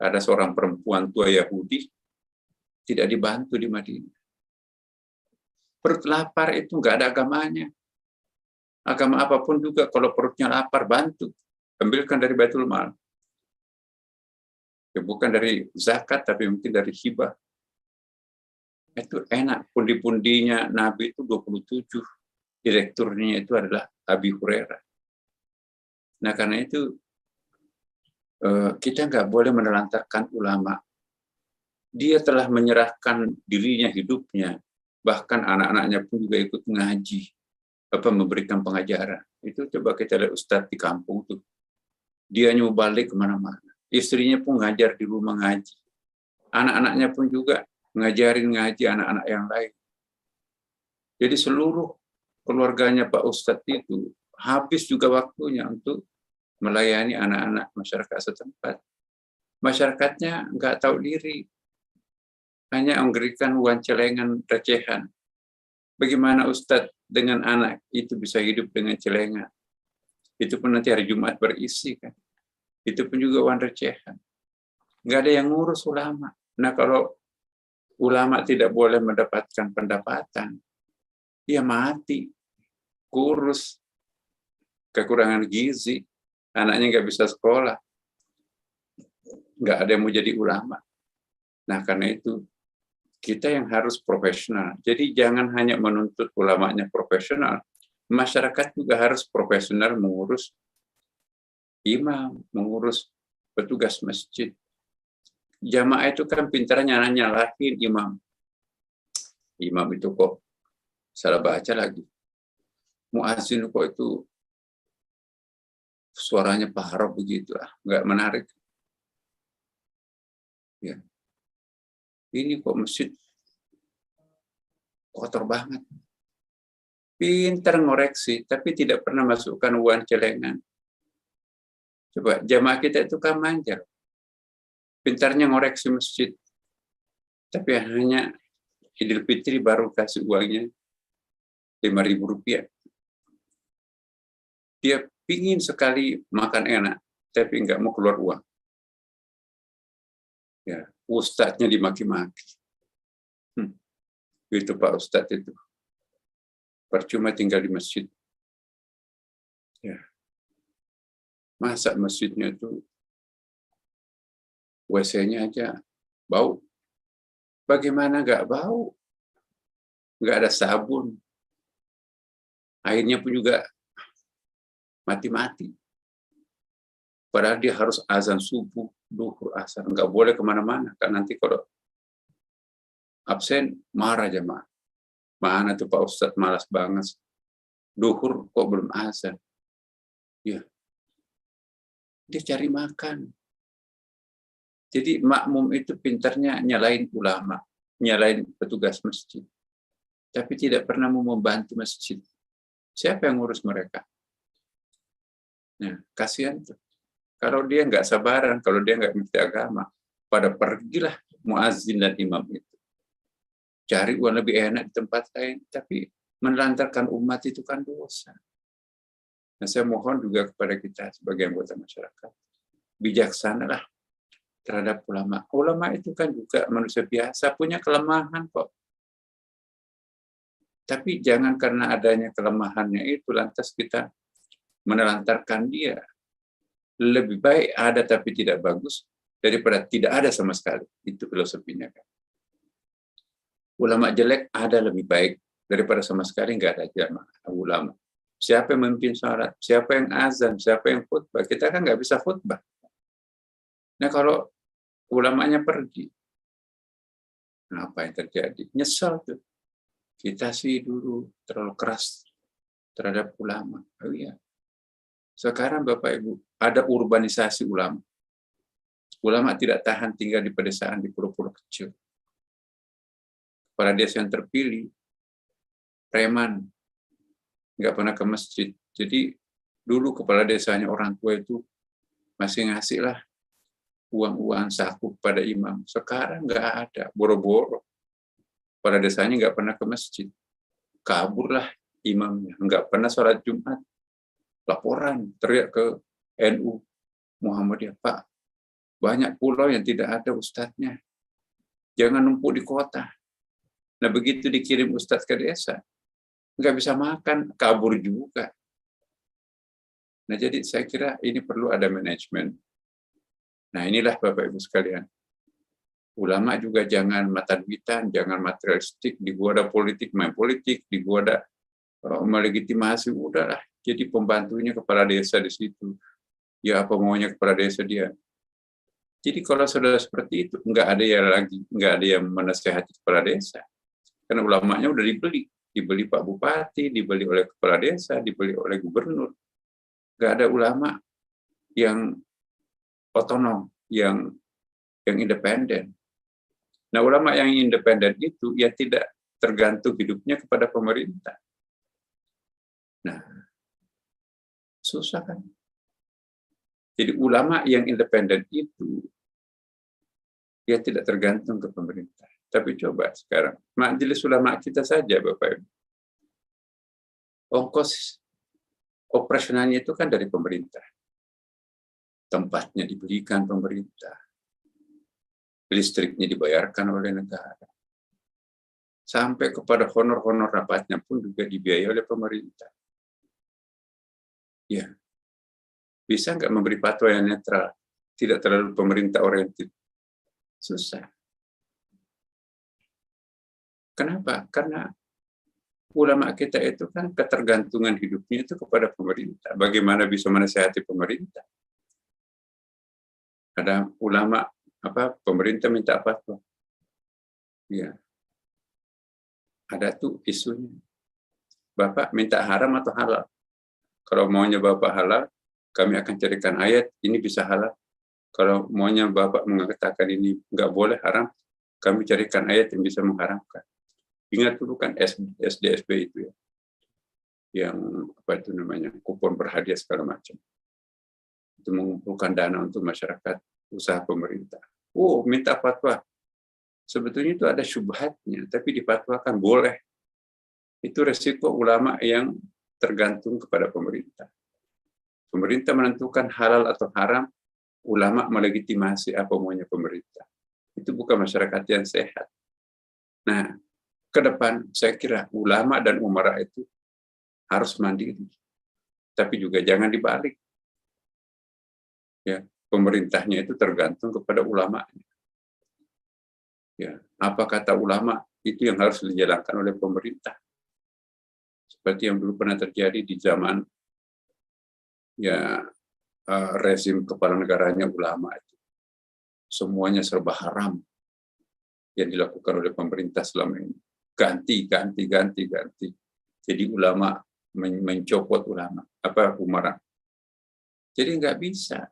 Ada seorang perempuan tua Yahudi tidak dibantu di Madinah. Perut lapar itu nggak ada agamanya. Agama apapun juga kalau perutnya lapar bantu, ambilkan dari Baitul Mal. Ya, bukan dari zakat tapi mungkin dari hibah. Itu enak. Pundi-pundinya Nabi itu 27. Direkturnya itu adalah Abi Hurairah. Nah, karena itu kita nggak boleh menelantarkan ulama. Dia telah menyerahkan dirinya, hidupnya, bahkan anak-anaknya pun juga ikut ngaji, memberikan pengajaran. Itu coba kita lihat ustadz di kampung tuh, dia balik kemana-mana. Istrinya pun ngajar di rumah ngaji, anak-anaknya pun juga ngajarin ngaji anak-anak yang lain. Jadi seluruh keluarganya Pak Ustadz itu habis juga waktunya untuk melayani anak-anak masyarakat setempat. Masyarakatnya nggak tahu diri, hanya memberikan uang celengan recehan. Bagaimana Ustadz dengan anak itu bisa hidup dengan celengan? Itu pun nanti hari Jumat berisi kan. Itu pun juga uang recehan. Nggak ada yang ngurus ulama. Nah, kalau ulama tidak boleh mendapatkan pendapatan, dia mati, kurus, kekurangan gizi, anaknya nggak bisa sekolah, nggak ada yang mau jadi ulama. Nah, karena itu kita yang harus profesional. Jadi jangan hanya menuntut ulamanya profesional, masyarakat juga harus profesional mengurus imam, mengurus petugas masjid. Jamaah itu kan pintarnya nyalahin imam. Imam itu kok salah baca lagi. Muazzin kok itu suaranya parah begitu, nggak menarik. Ya. Ini kok masjid kotor banget. Pintar ngoreksi, tapi tidak pernah masukkan uang celengan. Coba jamaah kita itu kan manjar. Pintarnya ngoreksi masjid. Tapi hanya Idul Fitri baru kasih uangnya Rp5.000. Dia pingin sekali makan enak, tapi nggak mau keluar uang. Ya, ustadznya dimaki-maki. Itu Pak Ustadz itu. Percuma tinggal di masjid. Ya. Masa masjidnya itu WC-nya aja bau. Bagaimana nggak bau? Nggak ada sabun. Airnya pun juga mati-mati. Padahal dia harus azan subuh, duhur, asar. Nggak boleh kemana-mana. Kan nanti kalau absen, marah jemaah. Mana tuh Pak Ustadz, malas banget. Duhur kok belum azan. Ya. Dia cari makan. Jadi makmum itu pintarnya nyalain ulama, nyalain petugas masjid. Tapi tidak pernah mau membantu masjid. Siapa yang ngurus mereka? Nah, kasihan tuh. Kalau dia nggak sabaran, kalau dia nggak ngerti agama, pada pergilah muazzin dan imam itu. Cari uang lebih enak di tempat lain, tapi menelantarkan umat itu kan dosa. Nah, saya mohon juga kepada kita sebagai anggota masyarakat, bijaksanalah terhadap ulama. Ulama itu kan juga manusia biasa, punya kelemahan kok. Tapi jangan karena adanya kelemahannya itu lantas kita menelantarkan dia. Lebih baik ada tapi tidak bagus daripada tidak ada sama sekali. Itu filosofinya kan. Ulama jelek ada lebih baik daripada sama sekali nggak ada ulama. Siapa yang memimpin sholat, siapa yang azan, siapa yang khutbah, kita kan nggak bisa khutbah. Nah kalau ulamanya pergi, nah, apa yang terjadi? Nyesal tuh. Kita sih dulu terlalu keras terhadap ulama. Oh iya. Sekarang Bapak Ibu, ada urbanisasi ulama. Ulama tidak tahan tinggal di pedesaan, di pulau-pulau kecil. Kepala desa yang terpilih, preman, nggak pernah ke masjid. Jadi dulu kepala desanya orang tua itu masih ngasih lah uang-uang saku pada imam. Sekarang nggak ada, boro-boro. Kepala desanya nggak pernah ke masjid. Kaburlah imamnya, nggak pernah sholat Jumat. Laporan, teriak ke NU Muhammadiyah, Pak, banyak pulau yang tidak ada ustadznya. Jangan numpuk di kota. Nah begitu dikirim ustadz ke desa, nggak bisa makan, kabur juga. Nah jadi saya kira ini perlu ada manajemen. Nah inilah Bapak Ibu sekalian. Ulama juga jangan mata-duitan, jangan materialistik, digoda politik, main politik, digoda melegitimasi, udahlah. Jadi pembantunya kepala desa di situ. Ya apa maunya kepala desa dia. Jadi kalau sudah seperti itu, nggak ada yang menasehati kepala desa. Karena ulamanya udah dibeli Pak Bupati, dibeli oleh kepala desa, dibeli oleh gubernur. Nggak ada ulama yang otonom, yang independen. Nah ulama yang independen itu ya tidak tergantung hidupnya kepada pemerintah. Nah, susah kan? Jadi ulama yang independen itu dia tidak tergantung ke pemerintah. Tapi coba sekarang, majelis ulama kita saja Bapak Ibu. Ongkos operasionalnya itu kan dari pemerintah. Tempatnya diberikan pemerintah. Listriknya dibayarkan oleh negara. Sampai kepada honor-honor rapatnya pun juga dibiayai oleh pemerintah. Ya, bisa nggak memberi fatwa yang netral, tidak terlalu pemerintah oriented? Susah. Kenapa? Karena ulama kita itu kan ketergantungan hidupnya itu kepada pemerintah. Bagaimana bisa menasihati pemerintah? Ada ulama pemerintah minta fatwa. Ya. Ada tuh isunya. Bapak minta haram atau halal? Kalau maunya Bapak halal, kami akan carikan ayat, ini bisa halal. Kalau maunya Bapak mengatakan ini nggak boleh haram, kami carikan ayat yang bisa mengharamkan. Ingat dulu kan SDSB itu ya, yang kupon berhadiah segala macam. Itu mengumpulkan dana untuk masyarakat, usaha pemerintah. Oh, minta fatwa. Sebetulnya itu ada syubhatnya, tapi dipatwakan boleh. Itu resiko ulama yang tergantung kepada pemerintah. Pemerintah menentukan halal atau haram, ulama melegitimasi apa maunya pemerintah. Itu bukan masyarakat yang sehat. Nah, ke depan saya kira ulama dan umara itu harus mandiri. Tapi juga jangan dibalik. Ya, pemerintahnya itu tergantung kepada ulama. Ya, apa kata ulama itu yang harus dijalankan oleh pemerintah. Seperti yang dulu pernah terjadi di zaman ya rezim kepala negaranya ulama itu. Semuanya serba haram yang dilakukan oleh pemerintah selama ini. Ganti. Jadi ulama mencopot umara. Jadi nggak bisa.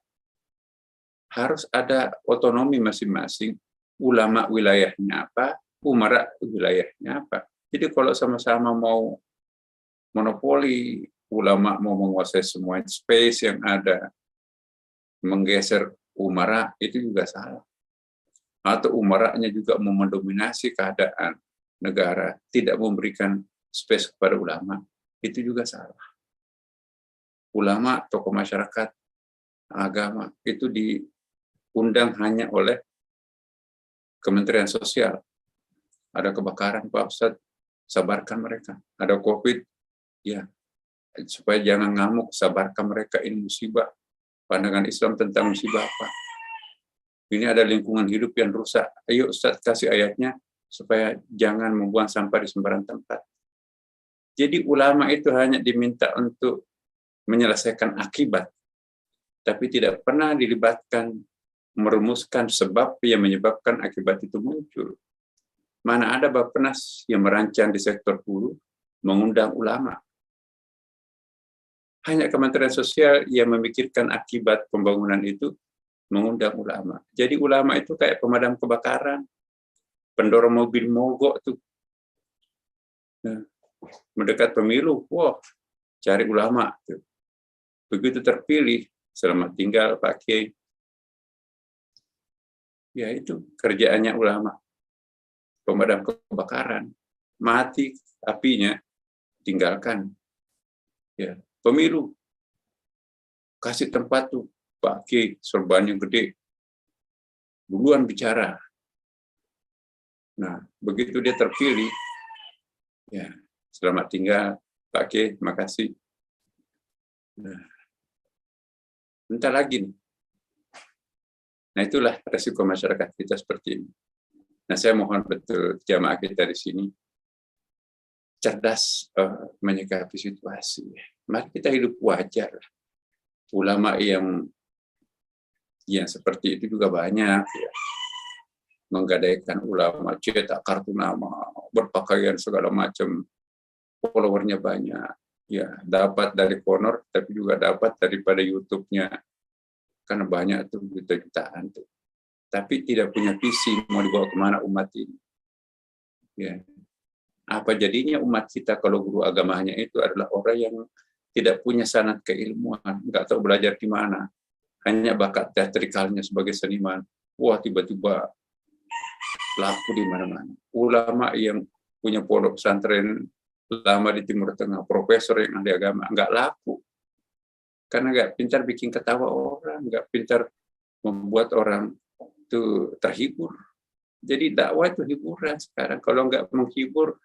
Harus ada otonomi masing-masing. Ulama wilayahnya apa, umara wilayahnya apa. Jadi kalau sama-sama mau monopoli, ulama mau menguasai semua space yang ada, menggeser umara, itu juga salah. Atau umaranya juga mau mendominasi keadaan negara, tidak memberikan space kepada ulama, itu juga salah. Ulama, tokoh masyarakat, agama, itu diundang hanya oleh Kementerian Sosial. Ada kebakaran, Pak Ustadz, sabarkan mereka. Ada COVID, ya, supaya jangan ngamuk, sabarkan mereka, ini musibah. Pandangan Islam tentang musibah apa? Ini ada lingkungan hidup yang rusak. Ayo Ustadz kasih ayatnya, supaya jangan membuang sampah di sembarang tempat. Jadi ulama itu hanya diminta untuk menyelesaikan akibat, tapi tidak pernah dilibatkan merumuskan sebab yang menyebabkan akibat itu muncul. Mana ada Bappenas yang merancang di sektor hulu mengundang ulama. Hanya Kementerian Sosial yang memikirkan akibat pembangunan itu mengundang ulama. Jadi ulama itu kayak pemadam kebakaran, pendorong mobil mogok tuh. Nah, mendekat pemilu, wah, cari ulama tuh. Begitu terpilih, selamat tinggal Pak Kiai. Ya itu kerjaannya ulama. Pemadam kebakaran, mati apinya, tinggalkan. Ya, pemilu, kasih tempat tuh Pak Kiai, sorbannya gede, duluan bicara. Nah, begitu dia terpilih, ya selamat tinggal Pak Kiai, makasih. Nah, bentar lagi nih. Nah, itulah resiko masyarakat kita seperti ini. Nah, saya mohon betul jamaah kita di sini cerdas menyikapi situasi. Mari kita hidup wajar. Ulama yang seperti itu juga banyak. Ya. Menggadaikan ulama, cetak kartu nama, berpakaian segala macam, followernya banyak. Ya, dapat dari honor, tapi juga dapat daripada YouTube-nya. Karena banyak tuh juta-jutaan tuh. Tapi tidak punya visi mau dibawa kemana umat ini. Ya. Apa jadinya umat kita kalau guru agamanya itu adalah orang yang tidak punya sanad keilmuan, nggak tahu belajar di mana, hanya bakat teatrikalnya sebagai seniman. Wah, tiba-tiba laku di mana-mana. Ulama yang punya pondok pesantren lama di Timur Tengah, profesor yang ahli agama, nggak laku. Karena nggak pintar bikin ketawa orang, nggak pintar membuat orang itu terhibur. Jadi dakwah itu hiburan sekarang. Kalau nggak menghibur,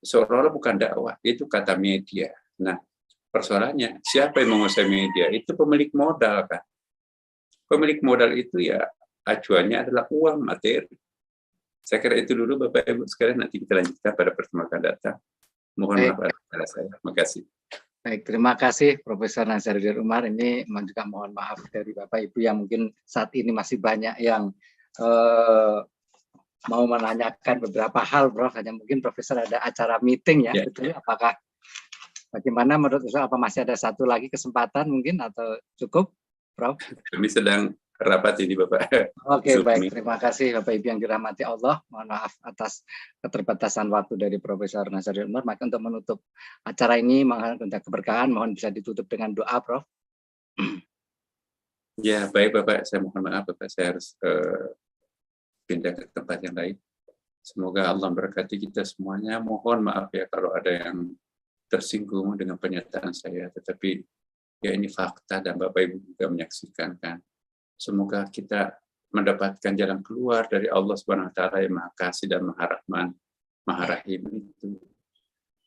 seolah-olah bukan dakwah. Itu kata media. Nah, persoalannya, siapa yang menguasai media? Itu pemilik modal, kan? Pemilik modal itu ya acuannya adalah uang, materi. Saya kira itu dulu Bapak Ibu sekalian, nanti kita lanjutkan pada pertemuan akan datang. Mohon maaf atas saya. Terima kasih. Baik, terima kasih Profesor Nazaruddin Umar. Ini juga mohon maaf dari Bapak Ibu yang mungkin saat ini masih banyak yang mau menanyakan beberapa hal, Prof. Hanya mungkin Profesor ada acara meeting ya, betul? Apakah bagaimana menurut Profesor? Apa masih ada satu lagi kesempatan mungkin atau cukup, Prof? Kami sedang rapat ini Bapak. Oke, baik. Terima kasih Bapak Ibu yang dirahmati Allah. Mohon maaf atas keterbatasan waktu dari Profesor Nazaruddin Umar. Maka untuk menutup acara ini, mohon untuk keberkahan, mohon bisa ditutup dengan doa, Prof. Ya, baik Bapak. Saya mohon maaf Bapak. Saya harus pindah ke tempat yang lain. Semoga Allah memberkati kita semuanya. Mohon maaf ya kalau ada yang tersinggung dengan pernyataan saya. Tetapi ya ini fakta dan Bapak Ibu juga menyaksikan kan. Semoga kita mendapatkan jalan keluar dari Allah Subhanahu wa taala yang Maha Kasih dan Maha Rahman, Maha Rahim itu.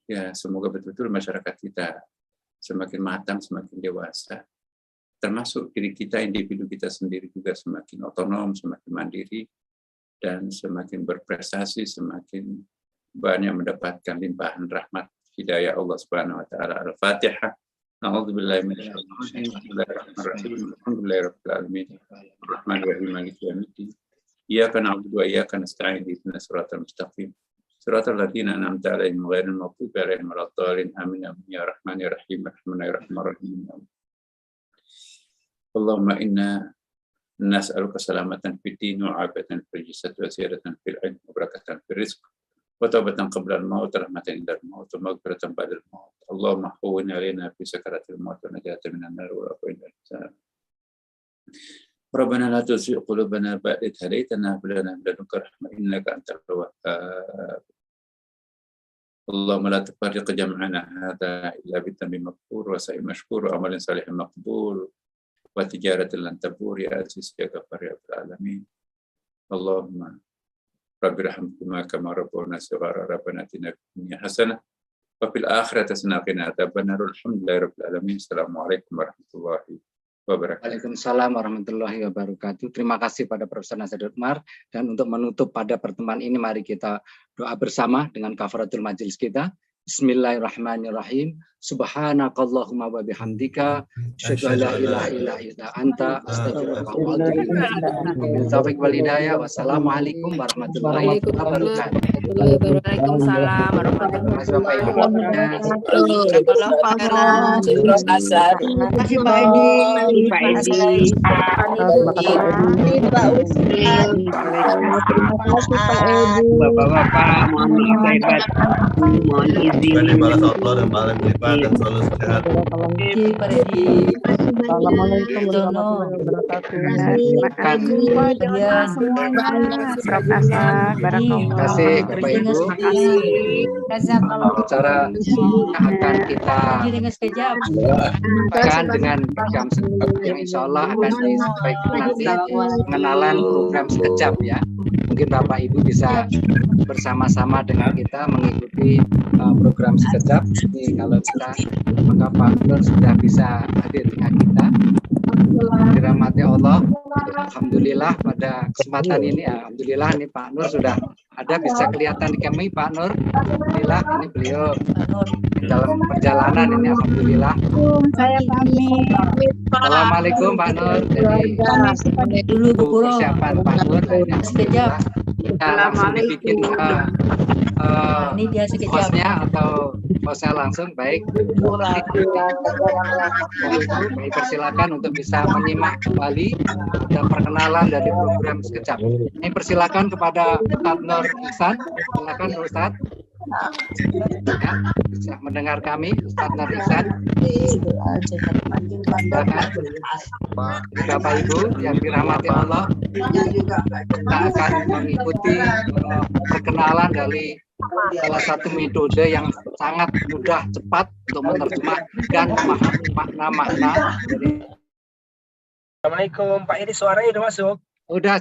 Ya, semoga betul-betul masyarakat kita semakin matang, semakin dewasa. Termasuk diri kita, individu kita sendiri juga semakin otonom, semakin mandiri, dan semakin berprestasi, semakin banyak mendapatkan limpahan rahmat hidayah Allah Subhanahu wa taala. Al-Fatihah. A'udzubillahi minasyaitonir rajim. Bismillahirrahmanirrahim. Alhamdulillahirabbil alamin. Arrahmanirrahim. Maliki yaumiddin. Iyyaka na'budu wa iyyaka nasta'in. Ihdinas siratal mustaqim. Siratal ladzina an'amta 'alaihim ghairil maghdubi 'alaihim waladdallin. Amin. Ya Rahmanir Rahim. Rahmanir-Rahim. Allahumma inna nas'aluka salamatan fid din wa 'afiyatan fil jasad wa ziyadatan fil 'ilm wa barakatan fil rizq wa taubatan qabla al-maut wa rahmatan indal maut wa maghfiratan ba'dal maut. Allahumma hawwin 'alaina fi sakaratil maut wa najatan minan nar wa afwin 'anil hisab. Rabbana la tuzigh qulubana ba'da idh hadaytana wa hab lana min ladunka rahmah innaka antal wahhab. Allahumma la tufarriq jam'ana hadha illa bitammi maghfur wa sa'i mashkur wa amalin salihin maqbul wa tijaratin lan tabur ya aziz ya ghafar ya rabbal alamin. Allahumma rabbirhamhuma kama rabbawna shighara rabbana atina fid dunya hasanah wa fil akhirati hasanah wa qina adzabannar. Alhamdulillahi rabbil alamin. Assalamualaikum warahmatullahi wabarakatuh. Waalaikumsalam warahmatullahi wabarakatuh. Terima kasih pada Profesor Nasir Umar. Dan untuk menutup pada pertemuan ini, mari kita doa bersama dengan kafaratul majelis kita. Bismillahirrahmanirrahim. Subhanakallahumma wa bihamdika asyhadu an la ilaha illa anta astaghfiruka wa atubu ilaik. Taufiq wal hidayah. Wassalamualaikum warahmatullahi wabarakatuh. Waalaikumsalam warahmatullahi wabarakatuh. Terima kasih Pak Edi. Pak Edi. Terima kasih Pak Ustaz. Bapak-bapak, mohon maaf lahir batin, mohon izin. Balas Allah dan balas lipat dan selalu sehat. Assalamualaikum warahmatullahi wabarakatuh. Terima kasih Prof. Asad. Terima kasih Bapak Ibu. Acara akan kita akan dengan program sekejap yang insya Allah akan disampaikan nanti pengenalan program sekejap ya. Mungkin Bapak Ibu bisa bersama-sama dengan kita mengikuti program sekejap. Ini kalau kita maka Pak Nur sudah bisa hadir dengan kita. Dirahmati Allah. Alhamdulillah pada kesempatan ini, alhamdulillah ini Pak Nur sudah ada, bisa kelihatan di kami Pak Nur. Alhamdulillah ini beliau dalam perjalanan ini, alhamdulillah. Saya pamit. Assalamualaikum Pak Nur. Jadi dulu persiapan Pak Nur sekejap. Kita langsung dibikin Ini dia sekejap. hostnya atau hostnya langsung baik. Baik, persilakan untuk bisa menyimak kembali dan perkenalan dari program sekejap. Ini persilakan kepada Ustaz Nur Ihsan. Silakan Ustaz. Ya, bisa mendengar kami Ustaz Nur Ihsan. Silakan. Bapak Ibu yang dirahmati Allah, kita akan mengikuti perkenalan dari salah satu metode yang sangat mudah, cepat untuk menerjemahkan makna-makna dari. Assalamualaikum Pak Edi, suaranya sudah masuk?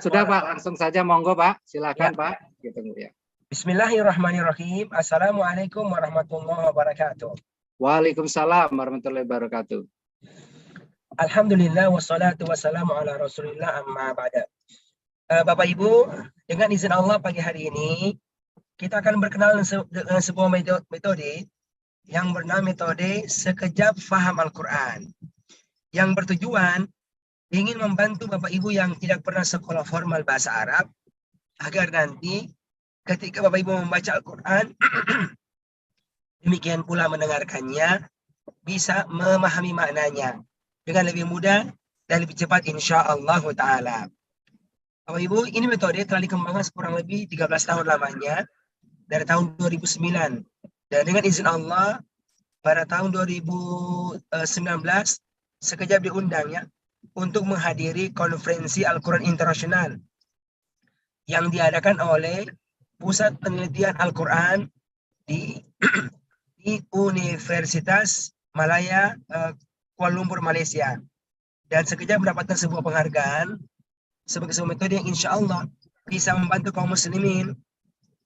Sudah Pak, langsung saja monggo Pak, silakan ya. Pak. Gitu ya. Bismillahirrahmanirrahim. Assalamualaikum warahmatullahi wabarakatuh. Waalaikumsalam warahmatullahi wabarakatuh. Alhamdulillah wassalatu wassalamu ala Rasulillah amma ba'da. Bapak Ibu, dengan izin Allah pagi hari ini kita akan berkenalan dengan sebuah metode yang bernama metode sekejap faham Al-Quran, yang bertujuan ingin membantu Bapak Ibu yang tidak pernah sekolah formal bahasa Arab agar nanti ketika Bapak Ibu membaca Al-Quran demikian pula mendengarkannya bisa memahami maknanya dengan lebih mudah dan lebih cepat insya-Allah ta'ala. Bapak Ibu, ini metode telah dikembangkan kurang lebih 13 tahun lamanya dari tahun 2009. Dan dengan izin Allah pada tahun 2019 sekejap diundang ya untuk menghadiri konferensi Al-Quran Internasional yang diadakan oleh Pusat Penelitian Al-Quran di Universitas Malaya Kuala Lumpur, Malaysia. Dan sekejap mendapatkan sebuah penghargaan sebagai sebuah metode yang insya Allah bisa membantu kaum muslimin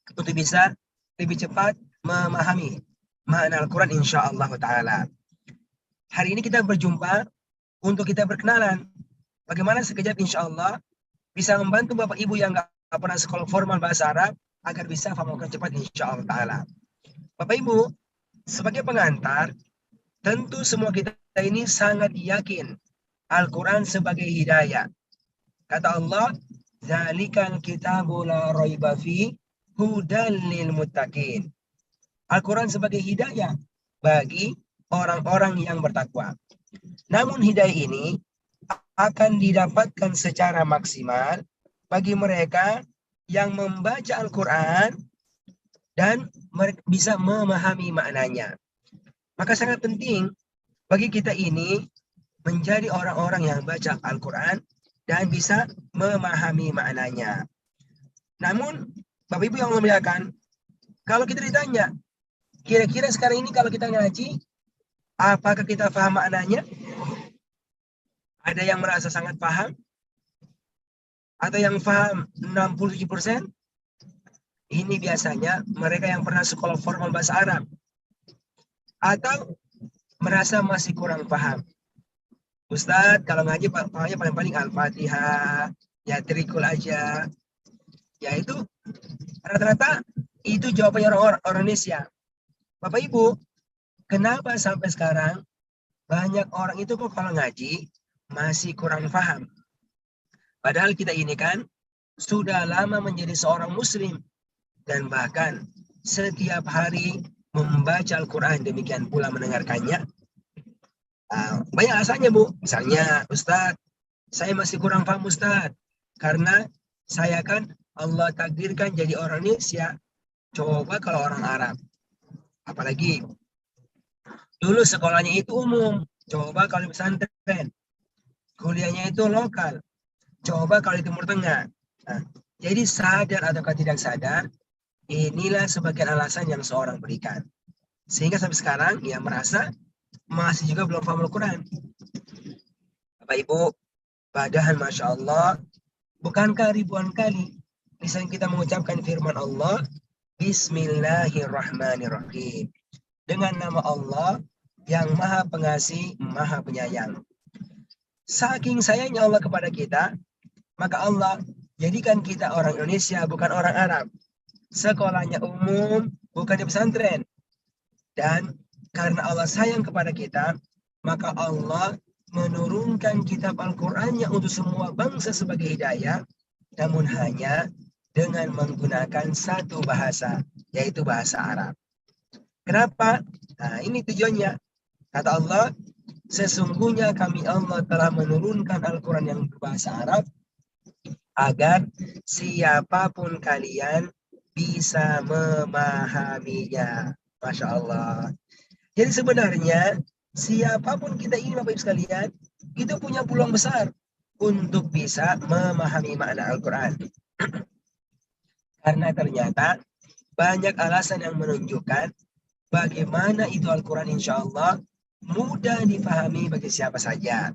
untuk bisa lebih cepat memahami makna Al-Quran insya Allah ta'ala. Hari ini kita berjumpa untuk kita berkenalan. Bagaimana sekejap insya Allah bisa membantu Bapak Ibu yang nggak pernah sekolah formal bahasa Arab agar bisa paham Al-Quran cepat insya Allah ta'ala. Bapak Ibu, sebagai pengantar, tentu semua kita ini sangat yakin Al-Quran sebagai hidayah. Kata Allah, "Dzalikal kitabu la raiba fi hudal lil muttaqin." Al-Quran sebagai hidayah bagi orang-orang yang bertakwa. Namun hidayah ini akan didapatkan secara maksimal bagi mereka yang membaca Al-Quran dan bisa memahami maknanya. Maka sangat penting bagi kita ini menjadi orang-orang yang baca Al-Quran dan bisa memahami maknanya. Namun, Bapak Ibu yang memuliakan, kalau kita ditanya, kira-kira sekarang ini kalau kita ngaji, apakah kita paham maknanya? Ada yang merasa sangat paham? Atau yang paham 67%? Ini biasanya mereka yang pernah sekolah formal bahasa Arab. Atau merasa masih kurang paham. Ustadz, kalau ngaji pahamnya paling-paling Al-Fatihah, ya trikul aja. Ya itu rata-rata itu jawabannya orang Indonesia. Bapak Ibu, kenapa sampai sekarang banyak orang itu kok kalau ngaji masih kurang paham? Padahal kita ini kan sudah lama menjadi seorang muslim dan bahkan setiap hari membaca Al-Quran, demikian pula mendengarkannya. Banyak alasannya, Bu. Misalnya, Ustadz, saya masih kurang paham, Ustadz, karena saya kan Allah takdirkan jadi orang Indonesia. Coba kalau orang Arab, apalagi dulu sekolahnya itu umum. Coba kalau di pesantren, kuliahnya itu lokal. Coba kalau di Timur Tengah. Nah, jadi sadar ataukah tidak sadar, inilah sebagian alasan yang seorang berikan. Sehingga sampai sekarang ia merasa masih juga belum paham Al-Quran. Bapak Ibu, padahal Masya Allah, bukankah ribuan kali misalnya kita mengucapkan firman Allah, Bismillahirrahmanirrahim. Dengan nama Allah yang maha pengasih, maha penyayang. Saking sayangnya Allah kepada kita, maka Allah jadikan kita orang Indonesia, bukan orang Arab. Sekolahnya umum, bukan di pesantren. Dan karena Allah sayang kepada kita, maka Allah menurunkan kitab Al-Qur'annya untuk semua bangsa sebagai hidayah, namun hanya dengan menggunakan satu bahasa, yaitu bahasa Arab. Kenapa? Nah, ini tujuannya. Kata Allah, sesungguhnya kami Allah telah menurunkan Al-Quran yang berbahasa Arab, agar siapapun kalian bisa memahaminya. Masya Allah. Jadi sebenarnya siapapun kita ini Bapak Ibu sekalian, itu punya peluang besar untuk bisa memahami makna Al-Quran. Karena ternyata banyak alasan yang menunjukkan bagaimana itu Al-Quran insya Allah mudah dipahami bagi siapa saja.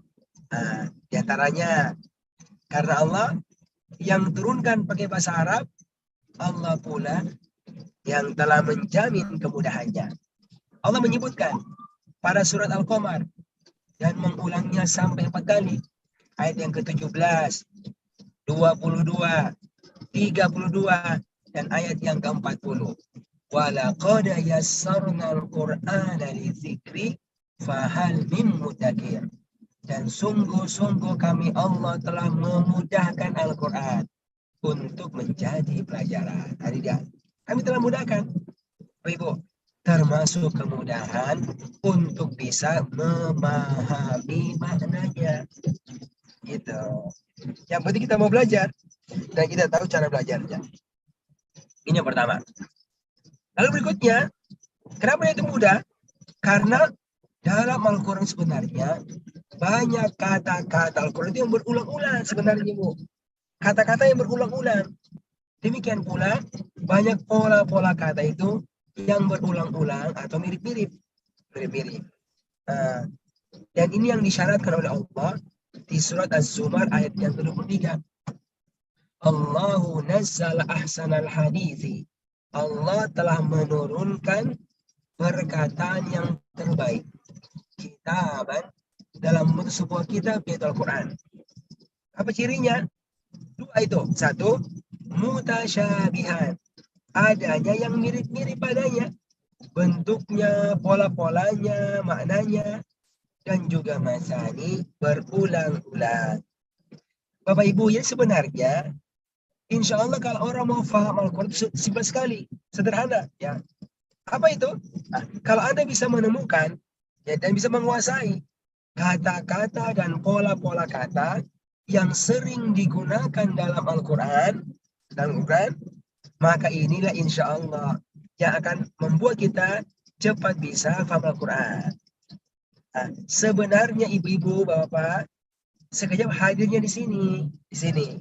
Nah, di antaranya karena Allah yang turunkan pakai bahasa Arab, Allah pula yang telah menjamin kemudahannya. Allah menyebutkan pada surat Al-Qamar dan mengulangnya sampai 4 kali. Ayat yang ke-17, 22, 32, dan ayat yang ke-40. وَلَقَدْ يَسَّرْنَا الْقُرْآنَ لِذِكْرِ فَهَلْ مِن مُدَّكِرٍ. Dan sungguh-sungguh kami Allah telah memudahkan Al-Quran untuk menjadi pelajaran. Hari dia, kami telah mudahkan. Ibu, termasuk kemudahan untuk bisa memahami maknanya. Gitu. Yang penting kita mau belajar dan kita tahu cara belajarnya. Ini yang pertama. Lalu berikutnya, kenapa itu mudah? Karena dalam Al-Quran sebenarnya banyak kata-kata Al-Quran itu yang berulang-ulang sebenarnya, Bu. Kata-kata yang berulang-ulang. Demikian pula banyak pola-pola kata itu yang berulang-ulang atau mirip-mirip. Dan ini yang disyaratkan oleh Allah di surat Az-Zumar ayat yang ke-23. Allahu nazzala ahsanal hadithi. Allah telah menurunkan perkataan yang terbaik. Kitaban dalam bentuk sebuah kitab yaitu Al-Quran. Apa cirinya? Dua itu. Satu, mutasyabihan. Adanya yang mirip-mirip padanya. Bentuknya, pola-polanya, maknanya, dan juga masani berulang-ulang. Bapak Ibu, ya sebenarnya insya Allah kalau orang mau faham Al-Quran itu simpel sekali, sederhana. Ya. Apa itu? Nah, kalau Anda bisa menemukan ya, dan bisa menguasai kata-kata dan pola-pola kata yang sering digunakan dalam Al-Quran, maka inilah insya Allah yang akan membuat kita cepat bisa faham Al-Quran. Nah, sebenarnya ibu-ibu, bapak, sekejap hadirnya di sini,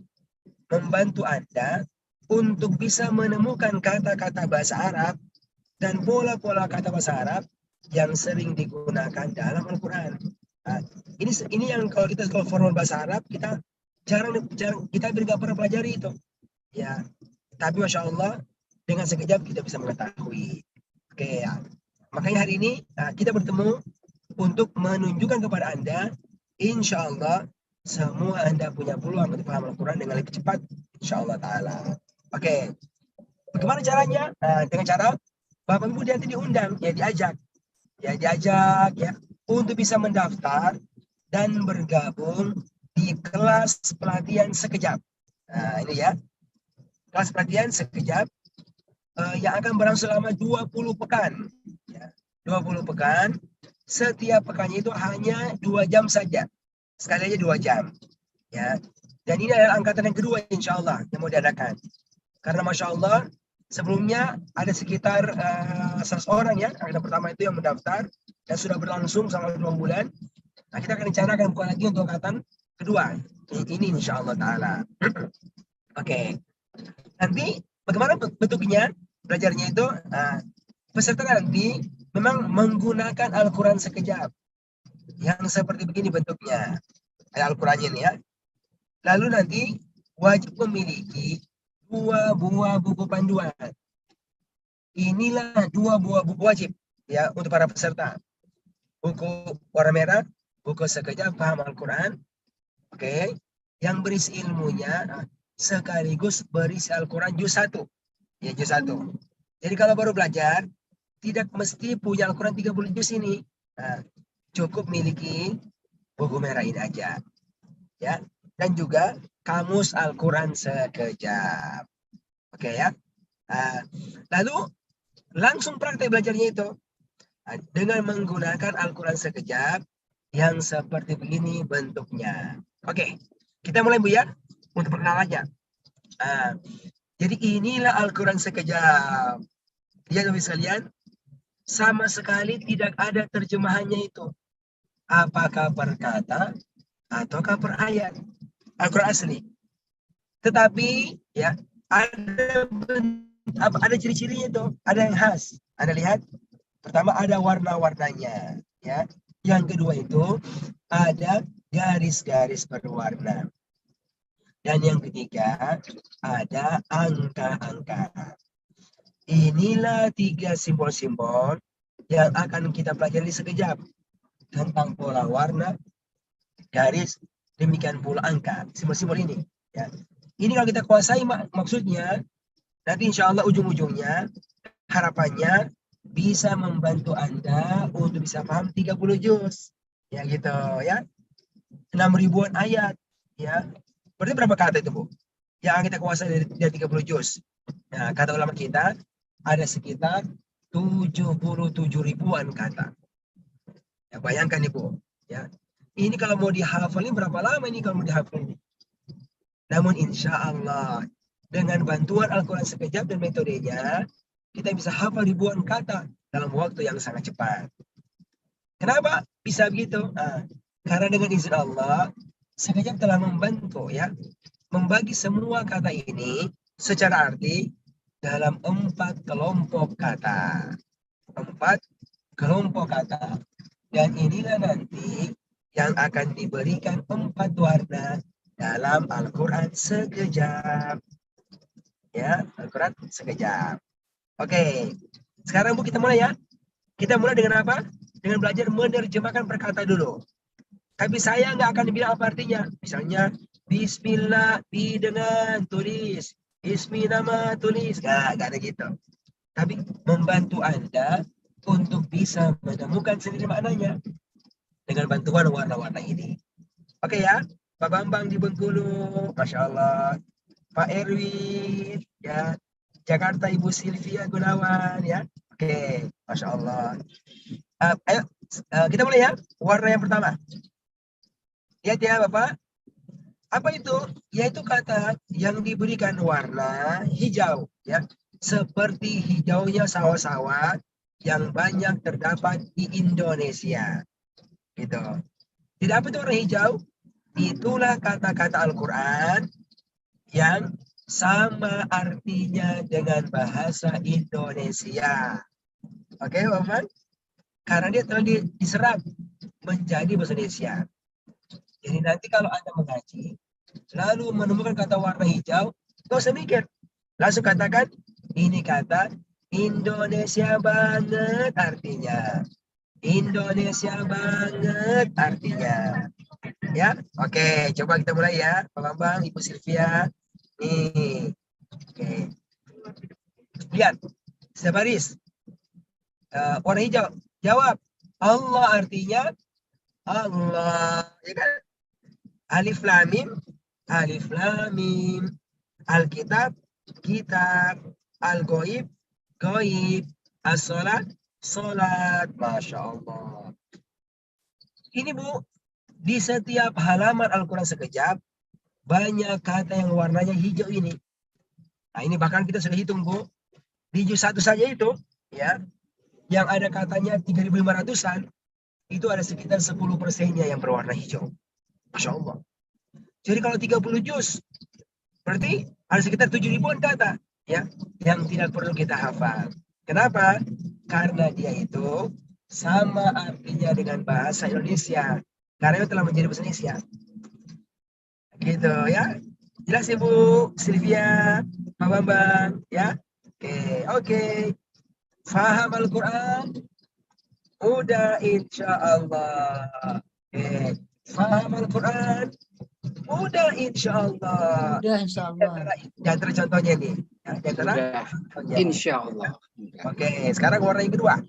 membantu Anda untuk bisa menemukan kata-kata bahasa Arab dan pola-pola kata bahasa Arab yang sering digunakan dalam Al-Quran. Nah, ini yang kalau kita sekolah formal bahasa Arab, kita jarang kita nggak pernah pelajari itu. Ya, tapi Masya Allah dengan sekejap kita bisa mengetahui. Oke ya. Makanya hari ini kita bertemu untuk menunjukkan kepada Anda, insya Allah semua Anda punya peluang untuk paham Al-Quran dengan lebih cepat, insya Allah Ta'ala. Oke, bagaimana caranya? Dengan cara Bapak Ibu nanti diundang, ya diajak ya untuk bisa mendaftar dan bergabung di kelas pelatihan sekejap. Nah ini ya, kelas pelatihan sekejap yang akan berlangsung selama 20 pekan. Ya, 20 pekan, setiap pekannya itu hanya 2 jam saja. Sekali aja 2 jam. Ya. Dan ini adalah angkatan yang kedua insya Allah yang mau diadakan. Karena Masya Allah sebelumnya ada sekitar 100 orang ya. Angkatan pertama itu yang mendaftar dan sudah berlangsung selama 2 bulan. Nah kita akan rencanakan bukan lagi untuk angkatan kedua. Ini insya Allah Ta'ala. Oke. Nanti bagaimana bentuknya? Belajarnya itu peserta nanti memang menggunakan Al-Quran sekejap. Yang seperti begini bentuknya. Al-Qurannya ini ya. Lalu nanti wajib memiliki 2 buah buku panduan. Inilah 2 buah buku wajib ya untuk para peserta. Buku warna merah, buku sekejap paham Al-Quran. Oke. Yang berisi ilmunya sekaligus berisi Al-Quran juz 1. Ya juz 1. Jadi kalau baru belajar tidak mesti punya Al-Quran 30 juz ini. Nah, cukup miliki buku merah ini aja. Ya. Dan juga kamus Al-Quran sekejap. Oke ya. Lalu langsung praktek belajarnya itu. Dengan menggunakan Al-Quran sekejap yang seperti begini bentuknya. Oke. Kita mulai Bu ya. Untuk perkenalannya. Jadi inilah Al-Quran sekejap. Ya Bapak sekalian. Sama sekali tidak ada terjemahannya itu. Apakah per kata ataukah per ayat. Al-Quran asli. Tetapi ya ada ciri-cirinya itu, ada yang khas. Anda lihat, pertama ada warna-warnanya, ya. Yang kedua itu ada garis-garis berwarna. Dan yang ketiga ada angka-angka. Inilah 3 simbol-simbol yang akan kita pelajari sekejap tentang pola warna, garis, demikian pula angka, simbol-simbol ini. Ya. Ini kalau kita kuasai maksudnya, nanti insya Allah ujung-ujungnya harapannya bisa membantu Anda untuk bisa paham 30 juz. Ya gitu ya. 6.000-an ayat. Ya. Berarti berapa kata itu Bu? Yang kita kuasai dari 30 juz. Nah, kata ulama kita ada sekitar 77.000-an kata. Ya, bayangkan Ibu. Ya. Ini kalau mau dihafalin berapa lama ini kalau mau dihafalin? Namun insya Allah dengan bantuan Al-Quran sekejap dan metodenya kita bisa hafal ribuan kata dalam waktu yang sangat cepat. Kenapa bisa begitu? Karena dengan izin Allah sekejap telah membantu ya membagi semua kata ini secara arti dalam 4 kelompok kata. 4 kelompok kata. Dan inilah nanti yang akan diberikan 4 warna dalam Al-Quran sekejap. Ya, Al-Quran sekejap. Oke, sekarang Bu kita mulai ya. Kita mulai dengan apa? Dengan belajar menerjemahkan perkata dulu. Tapi saya nggak akan bilang apa artinya. Misalnya, Bismillah, bi dengan tulis. Bismi nama tulis. Nggak ada gitu. Tapi membantu Anda untuk bisa menemukan sendiri maknanya dengan bantuan warna-warna ini. Oke ya, Pak Bambang di Bengkulu, Masya Allah. Pak Erwin, ya, Jakarta Ibu Silvia Gunawan, ya, oke, Masya Allah. Ayo, kita mulai ya, warna yang pertama. Lihat ya Bapak, apa itu? Yaitu kata yang diberikan warna hijau, ya, seperti hijaunya sawah-sawah yang banyak terdapat di Indonesia, gitu. Tidak apa itu warna hijau? Itulah kata-kata Al-Quran yang sama artinya dengan bahasa Indonesia. Oke, Bapak? Karena dia telah diserap menjadi bahasa Indonesia. Jadi nanti kalau Anda mengaji, lalu menemukan kata warna hijau, nggak usah mikir. Langsung katakan, ini kata Indonesia banget artinya. Indonesia banget artinya. Ya, oke, coba kita mulai ya, Pak Bambang, Ibu Silvia. Nih, oke. Lihat, sebaris. Warna hijau, jawab. Allah artinya Allah, ya kan? Alif lam mim. Alkitab, kitab. Al-ghaib, ghaib. As-salat, salat. Masya Allah. Ini Bu, di setiap halaman Al-Quran sekejap, banyak kata yang warnanya hijau ini. Nah ini bahkan kita sudah hitung Bu. Di juz 1 saja itu, ya, yang ada katanya 3.500-an, itu ada sekitar 10%-nya yang berwarna hijau. Masya Allah. Jadi kalau 30 juz, berarti ada sekitar 7.000-an kata, ya, yang tidak perlu kita hafal. Kenapa? Karena dia itu sama artinya dengan bahasa Indonesia. Karena itu telah menjadi bahasa Indonesia. Gitu ya. Jelas Ibu Silvia, Pak Bambang, ya. Oke. Faham Al-Quran? Udah insya Allah. Faham Al-Quran? Udah insya Allah. Udah insya Allah. Jangan contohnya nih. Udah, insya Allah. Oke, sekarang warna yang kedua.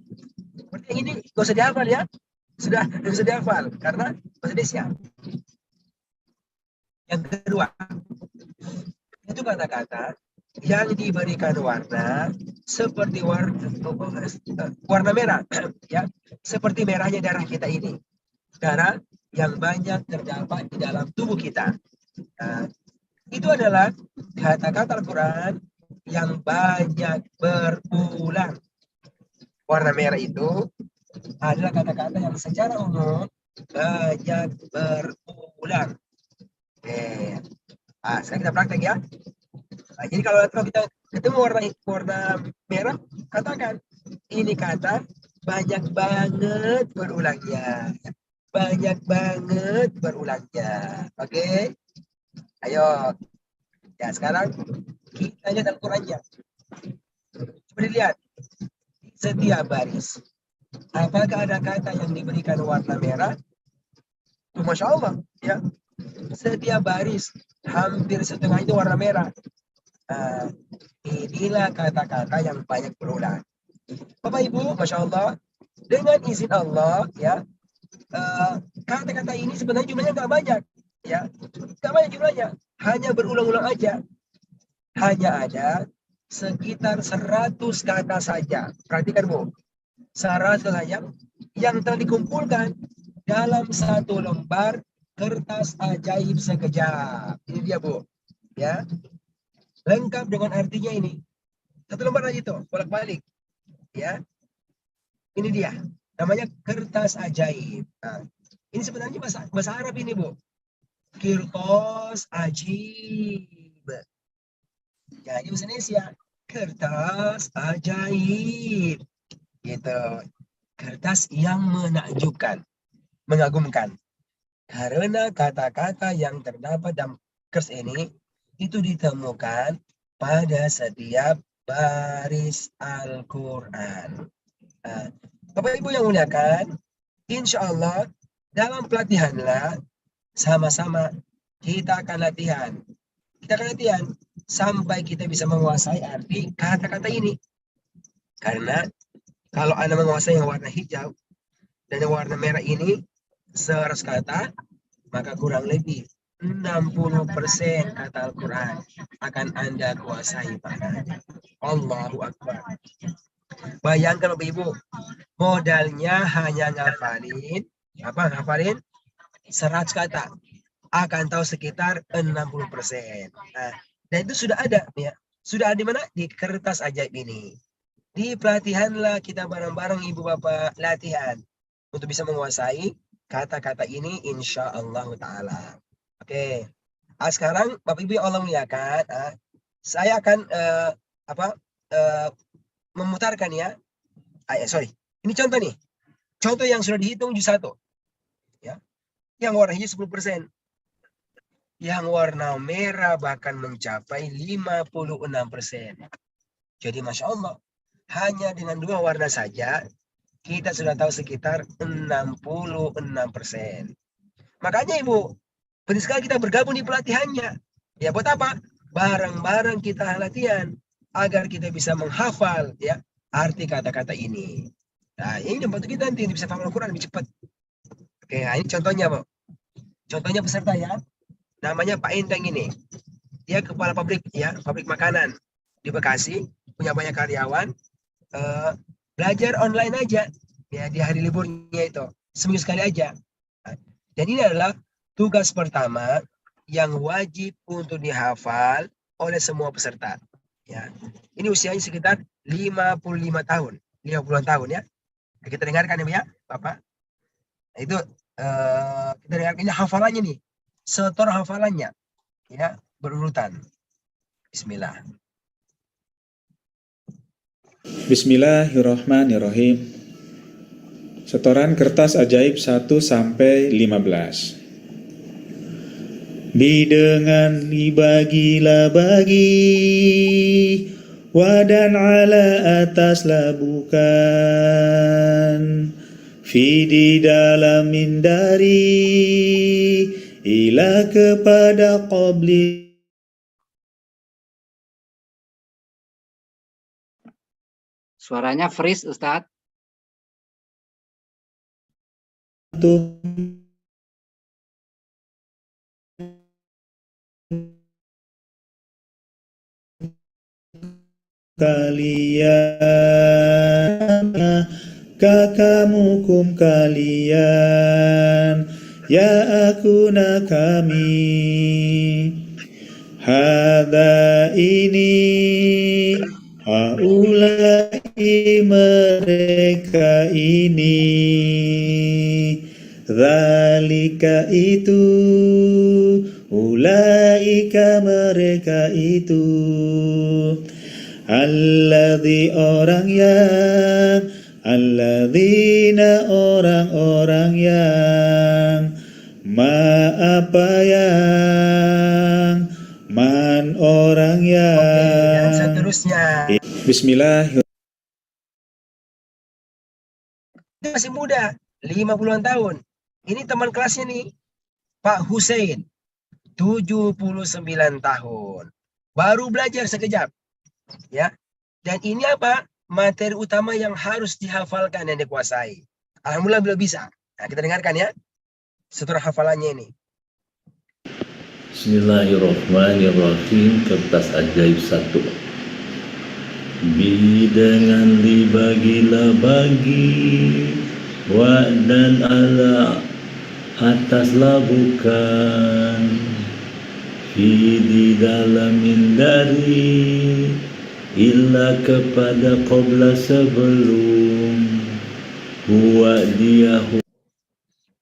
Berarti yang ini gak usah dihafal ya. Sudah bisa dihafal karena bahasa Indonesia. Yang kedua, itu kata-kata yang diberikan warna seperti warna merah, ya, seperti merahnya darah kita ini, darah yang banyak terdapat di dalam tubuh kita. Nah, itu adalah kata-kata Al-Quran yang banyak berulang. Warna merah itu adalah kata-kata yang secara umum banyak berulang. Sekarang kita praktek ya. Nah, jadi kalau kita ketemu warna merah, katakan ini kata banyak banget berulangnya. Banyak banget berulangnya. Oke? Ayo. Ya, sekarang kita lihat Al-Qurannya. Coba dilihat. Setiap baris. Apakah ada kata yang diberikan warna merah? Masya Allah. Ya. Setiap baris hampir setengah itu warna merah. Inilah kata-kata yang banyak berulang. Bapak Ibu, Masya Allah, dengan izin Allah, ya, kata-kata ini sebenarnya jumlahnya nggak banyak, ya, nggak banyak jumlahnya, hanya berulang-ulang aja, hanya ada sekitar 100 kata saja. Perhatikan Bu, 100 saja yang telah dikumpulkan dalam satu lembar kertas ajaib sekejap. Ini dia Bu, ya, lengkap dengan artinya ini. Satu lembar aja itu, bolak-balik, ya. Ini dia, namanya kertas ajaib. Nah, ini sebenarnya bahasa Arab ini Bu. Kirtos ajib. Jadi bahasa Indonesia, kertas ajaib. Gitu. Kertas yang menakjubkan, mengagumkan. Karena kata-kata yang terdapat dalam kers ini itu ditemukan pada setiap baris Al-Quran. Nah, Bapak Ibu yang muliakan, insya Allah dalam pelatihanlah sama-sama kita akan latihan. Kita akan latihan sampai kita bisa menguasai arti kata-kata ini. Karena kalau Anda menguasai yang warna hijau dan yang warna merah ini 100 kata, maka kurang lebih 60% kata Al-Quran akan Anda kuasai padanya. Allahu Akbar. Bayangkan Bapak Ibu, modalnya hanya ngafalin 100 kata. Akan tahu sekitar 60%. Nah, dan itu sudah ada ya. Sudah ada di mana? Di kertas ajaib ini. Di pelatihanlah kita bareng-bareng Ibu Bapak latihan untuk bisa menguasai kata-kata ini insya Allah Ta'ala. Oke. Sekarang Bapak Ibu yang Allah muliakan, saya akan memutarkan ya. Ini contoh nih. Contoh yang sudah dihitung 71. Ya. Yang warna hijau 10%. Yang warna merah bahkan mencapai 56%. Jadi Masya Allah. Hanya dengan 2 warna saja kita sudah tahu sekitar 66%. Makanya Ibu, penting sekali kita bergabung di pelatihannya. Ya buat apa? Bareng-bareng kita latihan agar kita bisa menghafal ya arti kata-kata ini. Nah, ini membantu kita nanti bisa paham Al-Quran lebih cepat. Oke, nah ini contohnya, Bu. Contohnya peserta ya. Namanya Pak Endang ini. Dia kepala pabrik ya, pabrik makanan di Bekasi, punya banyak karyawan. Belajar online aja ya di hari liburnya itu seminggu sekali aja. Dan ini adalah tugas pertama yang wajib untuk dihafal oleh semua peserta. Ya, ini usianya sekitar 55 tahun, 50-an tahun ya. Kita dengarkan ya, Bapak. Nah, itu kita dengarkan ini hafalannya nih, setor hafalannya, ya berurutan. Bismillah. Bismillahirrahmanirrahim. Setoran kertas ajaib 1 sampai 15. Bidengan dibagilah bagi, wadan ala ataslah bukan, fidi dalamin dari, ila kepada qabli. Suaranya freeze, Ustadz. Kalian kakamukum kalian ya akuna kami hada ini haulai mereka ini zalika itu ulaika mereka itu alladzi orang yang alladzina orang-orang yang ma apa yang man orang yang. Oke, dan seterusnya. Bismillahirrahmanirrahim. Masih muda, 50-an tahun. Ini teman kelasnya nih, Pak Hussein, 79 tahun. Baru belajar sekejap. Ya. Dan ini apa? Materi utama yang harus dihafalkan dan dikuasai. Alhamdulillah beliau bisa. Nah, kita dengarkan ya. Setelah hafalannya ini. Bismillahirrahmanirrahim. Kertas ajaib 1. Bidengan dibagilah bagi, dan ala ataslah bukan, di dalamin dari, illa kepada qabla sebelum, huwa diahu.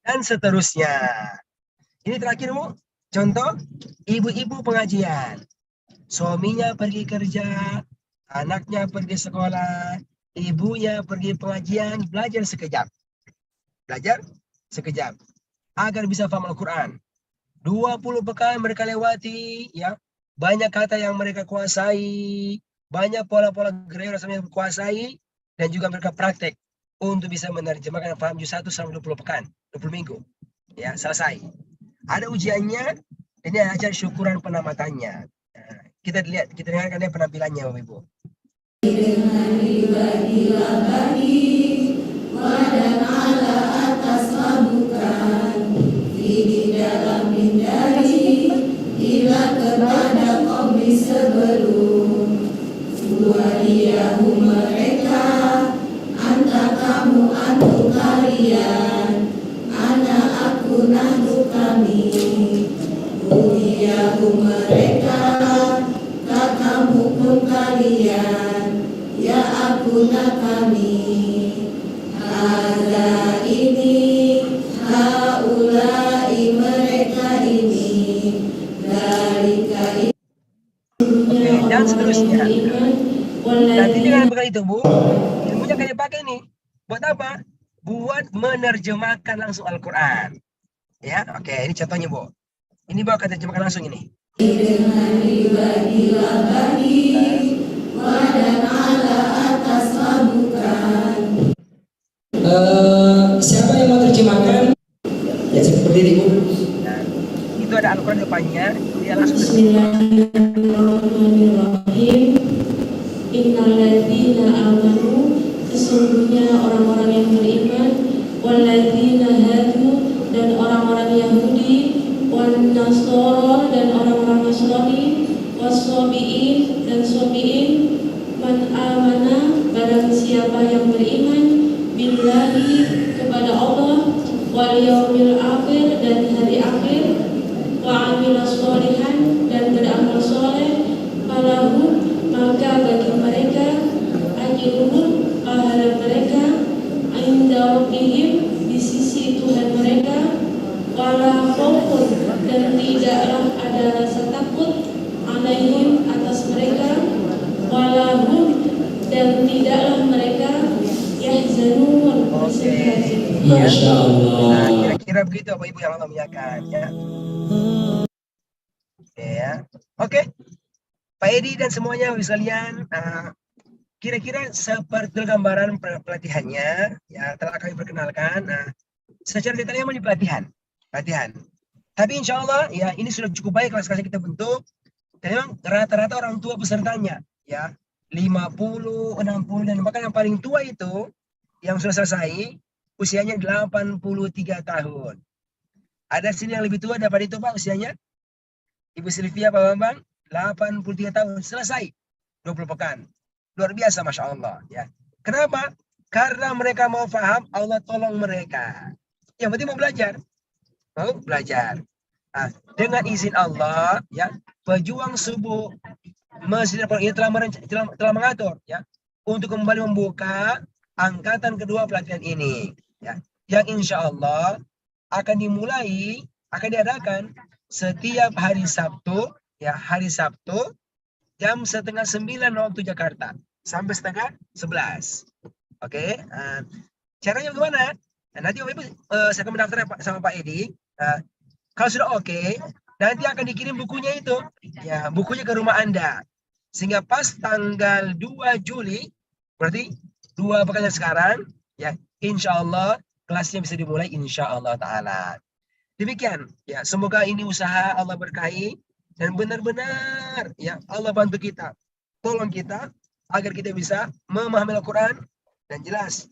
Dan seterusnya. Ini terakhir, Bu. Contoh, ibu-ibu pengajian. Suaminya pergi kerja, anaknya pergi sekolah, ibunya pergi pengajian, belajar sekejap. Belajar sekejap. agar bisa paham Al-Quran. 20 pekan mereka lewati, ya, banyak kata yang mereka kuasai, banyak pola-pola grammar yang mereka kuasai, dan juga mereka praktek untuk bisa menerjemahkan paham juz 1 selama 20 pekan, 20 minggu. Ya, selesai. Ada ujiannya, ini ajar syukuran penamatannya. Kita lihat, kita dengarkan dia penampilannya, Bapak Ibu. Dengan dibagilah bagi wadah ala atas labukan di dalam hindari ila kepada kaum sebelum wadiyahu mereka anta kamu antu kalian anak aku nahdu kami wadiyahu mereka kakamu pun kalian ya aku nak kami ada ini haulai mereka ini dalika ini. Oke, dan seterusnya. Nanti dengan bekal itu, Bu, ilmunya kayak pakai nih. Buat apa? Buat menerjemahkan langsung Al-Quran. Ya, oke, ini contohnya, Bu. Ini Bu akan terjemahkan langsung ini. Dengan dibagilah bagi wadah ala atas labukan. Siapa yang mau terjemahkan? Ya, seperti ini, Bu. Nah, itu ada Al-Quran depannya. Dia langsung Bismillahirrahmanirrahim. Innalladzina amanu, sesungguhnya orang-orang yang beriman, walladzina hadu, dan orang-orang Yahudi, wan nasara, dan orang-orang Nasrani, wassobiin, dan sobiin, man amana, barang siapa yang beriman, billahi, kepada Allah, wal yaumil akhir, dan hari akhir, wa amila sholihan, dan beramal soleh, falahu, maka bagi mereka ajruhum, pahala mereka, inda rabbihim, di sisi Tuhan mereka, wala khaufun, dan tidaklah ada rasa takut, alaihim, atas mereka, wala hum, dan tidaklah mereka yahzanun, bersedih hati. Masya Allah. Nah, kira-kira begitu Bapak Ibu yang Allah muliakan, ya. Oke, ya. Oke. Pak Edi dan semuanya Bapak sekalian, kira-kira seperti gambaran pelatihannya, ya, telah kami perkenalkan. Nah, secara detailnya mau di pelatihan. Tapi insya Allah, ya, ini sudah cukup baik kelas-kelas kita bentuk. Dan memang rata-rata orang tua pesertanya, ya, 50, 60, dan bahkan yang paling tua itu, yang sudah selesai, usianya 83 tahun. Ada sini yang lebih tua daripada itu, Pak, usianya? Ibu Sylvia, Pak Bambang? 83 tahun, selesai 20 pekan. Luar biasa, Masya Allah, ya. Kenapa? Karena mereka mau paham, Allah tolong mereka. Yang penting mau belajar. Mau belajar. Nah, dengan izin Allah, ya, pejuang subuh Masjid ini telah mengatur, ya, untuk kembali membuka angkatan kedua pelatihan ini, ya, yang insya Allah akan diadakan setiap hari Sabtu, ya, hari Sabtu jam 8:30 waktu Jakarta sampai 10:30. Oke, caranya bagaimana? Nah, nanti Bapak Ibu saya akan mendaftar sama Pak Edi. Kalau sudah oke, nanti akan dikirim bukunya itu, ya, bukunya ke rumah Anda. Sehingga pas tanggal 2 Juli, berarti 2 pekan sekarang, ya, insya Allah kelasnya bisa dimulai insya Allah Ta'ala. Demikian, ya, semoga ini usaha Allah berkahi dan benar-benar, ya, Allah bantu kita, tolong kita agar kita bisa memahami Al-Quran dan jelas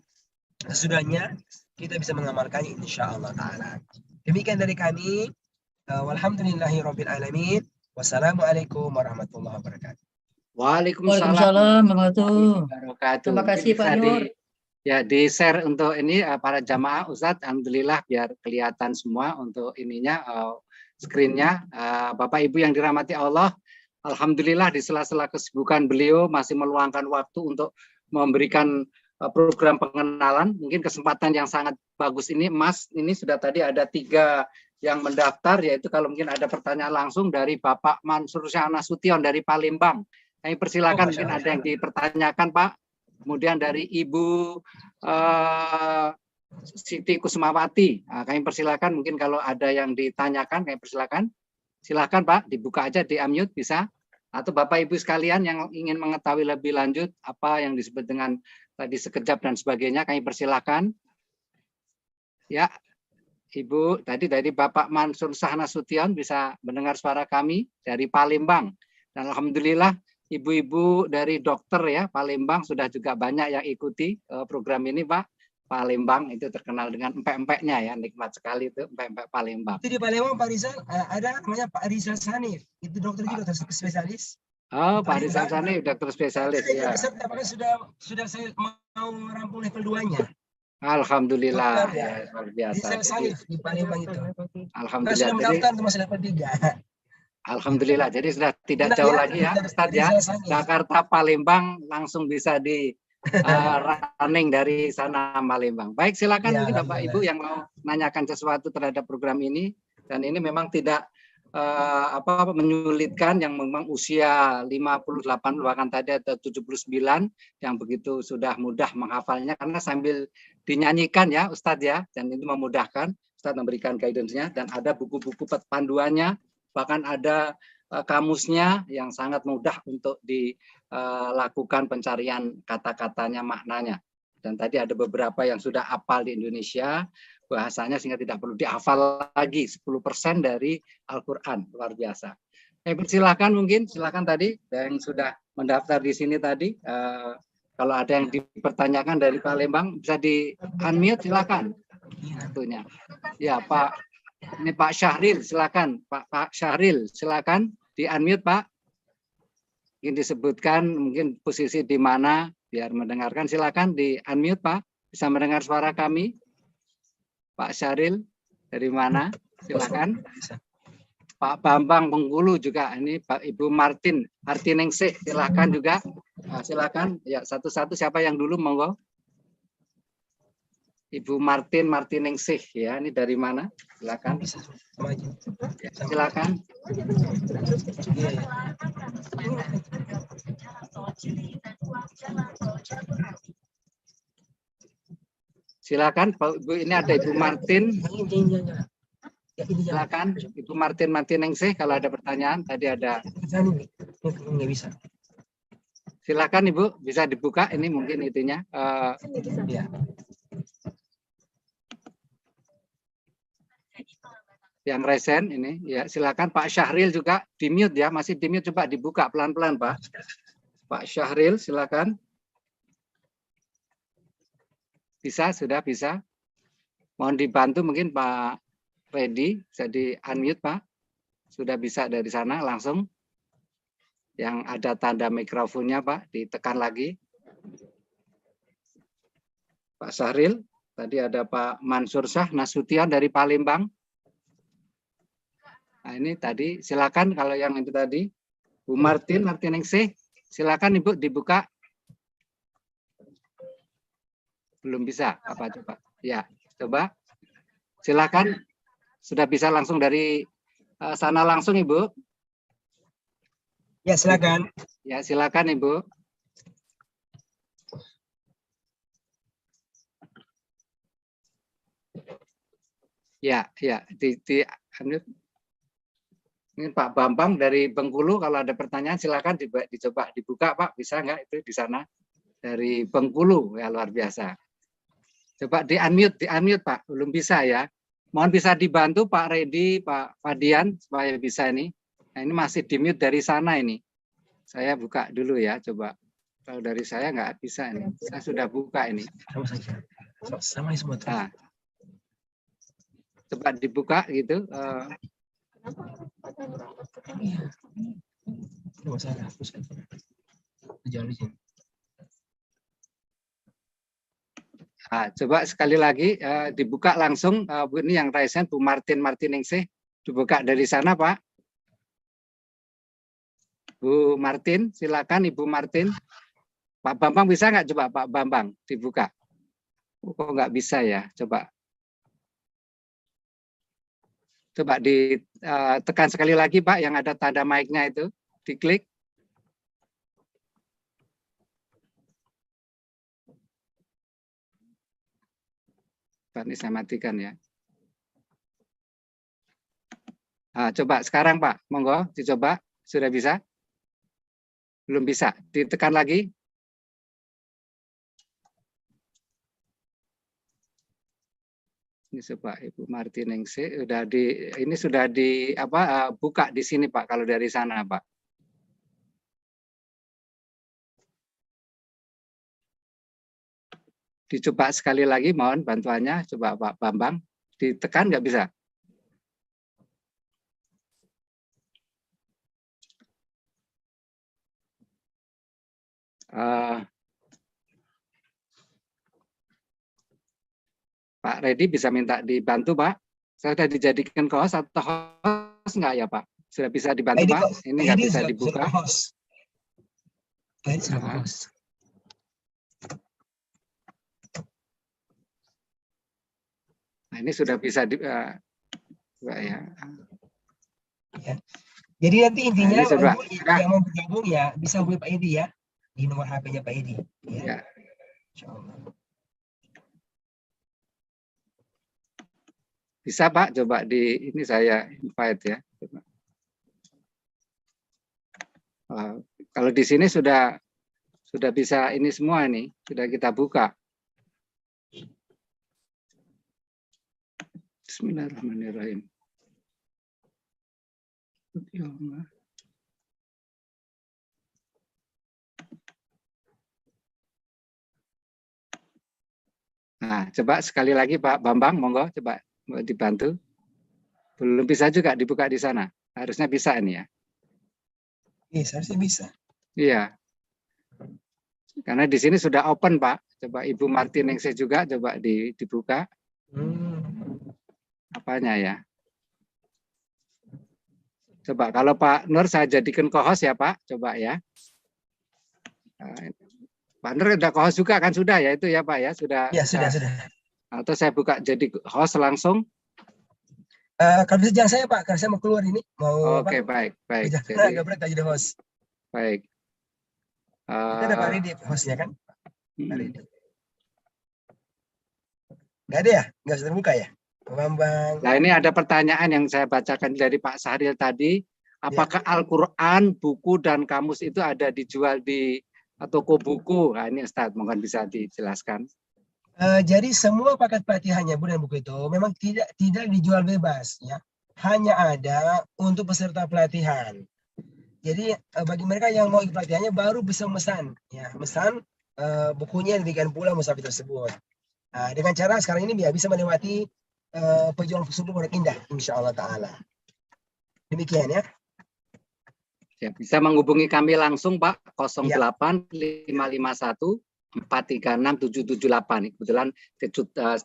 sesudahnya kita bisa mengamalkannya insya Allah Ta'ala. Demikian dari kami. Walhamdulillahirabbil alamin. Wassalamualaikum warahmatullahi wabarakatuh. Waalaikumsalam warahmatullahi wabarakatuh. Terima kasih Pak Nur. Ya, di-share untuk ini para jamaah Ustadz, alhamdulillah biar kelihatan semua untuk ininya screen-nya. Bapak Ibu yang dirahmati Allah, alhamdulillah di sela-sela kesibukan beliau masih meluangkan waktu untuk memberikan program pengenalan. Mungkin kesempatan yang sangat bagus ini, Mas, ini sudah tadi ada 3 yang mendaftar, yaitu kalau mungkin ada pertanyaan langsung dari Bapak Mansur Syahna Sution dari Palembang. Kami persilakan, mungkin ada yang dipertanyakan, Pak. Kemudian dari Ibu Siti Kusmawati. Kami persilakan, mungkin kalau ada yang ditanyakan, kami persilakan. Silakan Pak, dibuka aja, di unmute bisa. Atau Bapak Ibu sekalian yang ingin mengetahui lebih lanjut apa yang disebut dengan tadi sekejap dan sebagainya, kami persilakan. Ya, Ibu, tadi dari Bapak Mansur Nasution bisa mendengar suara kami dari Palembang. Dan alhamdulillah ibu-ibu dari dokter ya Palembang sudah juga banyak yang ikuti program ini Pak. Palembang itu terkenal dengan empek-empeknya ya, nikmat sekali itu empek-empek Palembang. Itu di Palembang Pak Rizal ada namanya Pak Rizal Sanif, itu dokter juga, dokter spesialis. Oh, Pak Rizal Sanif, dokter spesialis ya. Sudah saya mau merampung level 2-nya. Alhamdulillah dokter, ya, luar biasa. Rizal Sanif di Palembang itu. Alhamdulillah. Sudah mendaftar untuk masuk level 3. Alhamdulillah, jadi sudah tidak jauh lagi ya Ustadz ya. Jakarta Palembang langsung bisa di running dari sana Palembang. Baik, silakan ya, mungkin Bapak Ibu yang mau menanyakan sesuatu terhadap program ini. Dan ini memang tidak menyulitkan, yang memang usia 58 bahkan tadi ada 79 yang begitu sudah mudah menghafalnya karena sambil dinyanyikan ya Ustadz ya, dan itu memudahkan. Ustadz memberikan guidance-nya dan ada buku-buku panduannya, bahkan ada kamusnya yang sangat mudah untuk dilakukan pencarian kata-katanya, maknanya. Dan tadi ada beberapa yang sudah hafal di Indonesia bahasanya sehingga tidak perlu dihafal lagi, 10% dari Al-Quran, luar biasa. Silakan mungkin, silakan tadi yang sudah mendaftar di sini tadi, kalau ada yang dipertanyakan dari Palembang bisa di unmute, silakan. Tentunya. Ya Pak. Ini Pak Syahril, silakan. Pak Syahril, silakan di unmute Pak. Ingin disebutkan mungkin posisi di mana biar mendengarkan. Silakan di unmute Pak. Bisa mendengar suara kami. Pak Syahril dari mana? Silakan. Pak Bambang Bengkulu juga. Ini Pak Ibu Martiningsih, silakan juga. Nah, silakan. Ya satu-satu siapa yang dulu monggo. Ibu Martiningsih ya, ini dari mana? Silakan. Ya, silakan. Silakan Pak Ibu, ini ada Ibu Martin. Silakan Ibu Martiningsih kalau ada pertanyaan, tadi ada. Nggak bisa. Silakan Ibu, bisa dibuka ini mungkin itunya. Yang resen ini ya, silakan Pak Syahril juga di mute ya, masih di mute, coba dibuka pelan-pelan Pak. Pak Syahril silakan. Bisa, sudah bisa. Mohon dibantu mungkin Pak Reddy, bisa di unmute Pak. Sudah bisa dari sana langsung. Yang ada tanda mikrofonnya Pak, ditekan lagi. Pak Syahril, tadi ada Pak Mansur Nasution dari Palembang. Nah ini tadi, silakan kalau yang itu tadi, Bu Martiningsih, silakan Ibu dibuka. Belum bisa, apa coba? Ya, coba. Silakan, sudah bisa langsung dari sana langsung Ibu. Ya silakan. Ya silakan Ibu. Ya, ini Pak Bambang dari Bengkulu, kalau ada pertanyaan silakan dicoba dibuka Pak, bisa nggak itu di sana dari Bengkulu ya, luar biasa. Coba di unmute Pak, belum bisa ya. Mohon bisa dibantu Pak Reddy, Pak Fadian supaya bisa ini. Nah, ini masih di mute dari sana ini. Saya buka dulu ya, coba. Kalau dari saya nggak bisa ini. Saya sudah buka ini. Sama saja. Sama semua. Nah, coba dibuka gitu. Nah, coba sekali lagi dibuka langsung ini yang resen Bu Martiningsih, dibuka dari sana Pak. Bu Martin, silakan Ibu Martin. Pak Bambang bisa nggak coba Pak Bambang dibuka? Kok nggak bisa ya? Coba ditekan sekali lagi Pak, yang ada tanda mic-nya itu, diklik. Pak, ini saya matikan ya. Nah, coba sekarang Pak, monggo dicoba. Sudah bisa? Belum bisa. Ditekan lagi. Ini coba Ibu Martiningsih ini sudah di apa buka di sini Pak kalau dari sana Pak. Dicoba sekali lagi mohon bantuannya, coba Pak Bambang, ditekan nggak bisa? Pak Reddy bisa minta dibantu Pak? Saya sudah dijadikan host atau host nggak ya Pak? Sudah bisa dibantu Pak? Ini nggak bisa dibuka. Nah, ini sudah bisa ya. Jadi nanti intinya nah, yang mau bergabung ya bisa hubungi Pak Edi ya di nomor HP-nya Pak Edi. Ya. Bisa Pak, coba di ini saya invite ya. Kalau di sini sudah bisa ini semua ini sudah kita buka. Bismillahirrahmanirrahim. Nah, coba sekali lagi Pak Bambang, monggo coba dibantu. Belum bisa juga dibuka di sana. Harusnya bisa ini ya. Iya, harusnya bisa. Iya. Karena di sini sudah open Pak. Coba Ibu Martiningsih juga coba dibuka. Apanya ya? Coba kalau Pak Nur saya jadikan co-host ya Pak, coba ya. Pak Nur udah co-host juga kan sudah ya itu ya Pak ya sudah. Ya sudah. Atau saya buka jadi host langsung. Kalau bisa jangan saya Pak, karena saya mau keluar ini. Oke, baik. Jadi berat jadi host. Baik. Kita ada Pak Ridip hostnya kan? Pak Ridip. Nggak ada ya? Nggak bisa terbuka ya? Bambang. Nah ini ada pertanyaan yang saya bacakan dari Pak Sahril tadi. Apakah Al-Quran, buku, dan kamus itu ada dijual di toko buku? Nah ini Ustadz, mungkin bisa dijelaskan. Jadi semua paket pelatihannya Bu dan buku itu memang tidak dijual bebas ya. Hanya ada untuk peserta pelatihan. Jadi bagi mereka yang mau ikut pelatihannya baru bisa memesan ya, bukunya diberikan pula musafir tersebut. Nah, dengan cara sekarang ini dia bisa melewati perjuangan Subuh Pondok Indah, insya Allah Ta'ala. Demikian ya. Ya, bisa menghubungi kami langsung Pak, 08 551 436 778. Kebetulan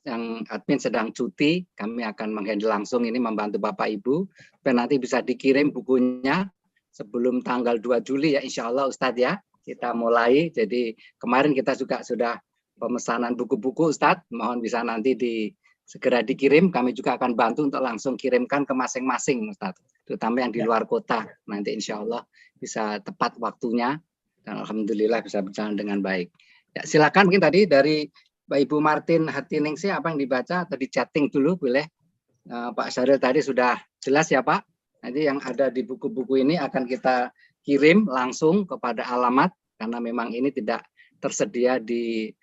yang admin sedang cuti, kami akan menghandle langsung ini membantu Bapak Ibu. Dan nanti bisa dikirim bukunya sebelum tanggal 2 Juli ya insya Allah Ustadz ya. Kita mulai, jadi kemarin kita juga sudah pemesanan buku-buku Ustadz, mohon bisa nanti segera dikirim, kami juga akan bantu untuk langsung kirimkan ke masing-masing Ustadz, terutama yang di luar kota. Nanti insya Allah bisa tepat waktunya dan alhamdulillah bisa berjalan dengan baik. Ya, silakan mungkin tadi dari Ibu Martiningsih apa yang dibaca atau di chatting dulu boleh. Pak Sahril tadi sudah jelas ya Pak. Nanti yang ada di buku-buku ini akan kita kirim langsung kepada alamat karena memang ini tidak tersedia di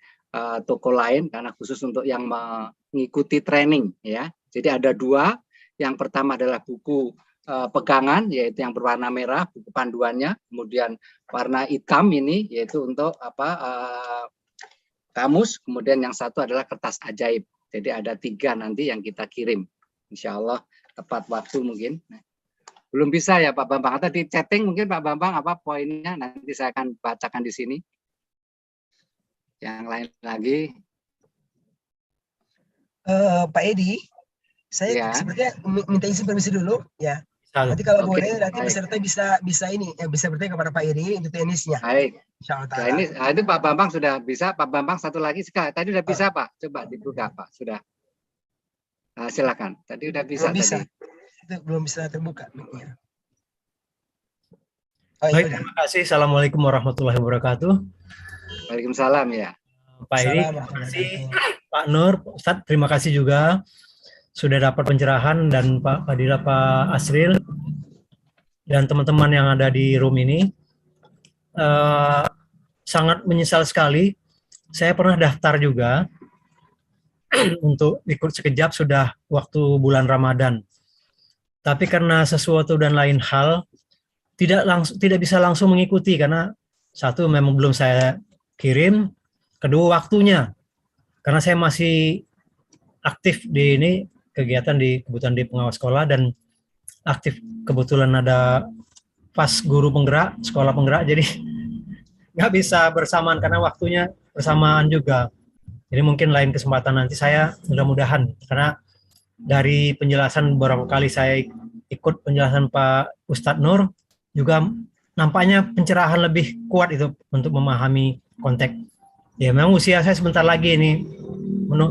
toko lain karena khusus untuk yang mengikuti training ya. Jadi ada dua. Yang pertama adalah buku pegangan yaitu yang berwarna merah buku panduannya, kemudian warna hitam ini yaitu untuk kamus, kemudian yang satu adalah kertas ajaib. Jadi ada 3 nanti yang kita kirim. Insya Allah tepat waktu mungkin. Belum bisa ya Pak Bambang atau di chatting mungkin Pak Bambang apa poinnya nanti saya akan bacakan di sini. Yang lain lagi. Pak Edi, saya sebenarnya minta izin permisi dulu ya. Nanti kalau boleh nanti peserta bisa ini bisa bertanya kepada Pak Edi untuk teknisnya. Baik. Ya, ini itu Pak Bambang sudah bisa. Pak Bambang satu lagi sekali. Tadi udah bisa Pak. Coba dibuka Pak. Sudah. Silakan. Tadi udah bisa. Belum itu belum bisa terbuka. Ya. Baik, terima kasih. Assalamualaikum warahmatullahi wabarakatuh. Waalaikumsalam ya. Pak Edi, terima kasih Pak Nur, Ustadz, terima kasih juga sudah dapat pencerahan, dan Pak Fadila, Pak Asril, dan teman-teman yang ada di room ini. Sangat menyesal sekali, saya pernah daftar juga untuk ikut sekejap, sudah waktu bulan Ramadan. Tapi karena sesuatu dan lain hal, tidak bisa langsung mengikuti, karena satu memang belum saya kirim, kedua waktunya, karena saya masih aktif di ini kegiatan kebetulan di pengawas sekolah, dan aktif kebetulan ada pas guru penggerak, sekolah penggerak, jadi nggak bisa bersamaan karena waktunya bersamaan juga. Jadi mungkin lain kesempatan nanti saya mudah-mudahan, karena dari penjelasan beberapa kali saya ikut penjelasan Pak Ustadz Nur, juga nampaknya pencerahan lebih kuat itu untuk memahami konteks. Ya memang usia saya sebentar lagi ini,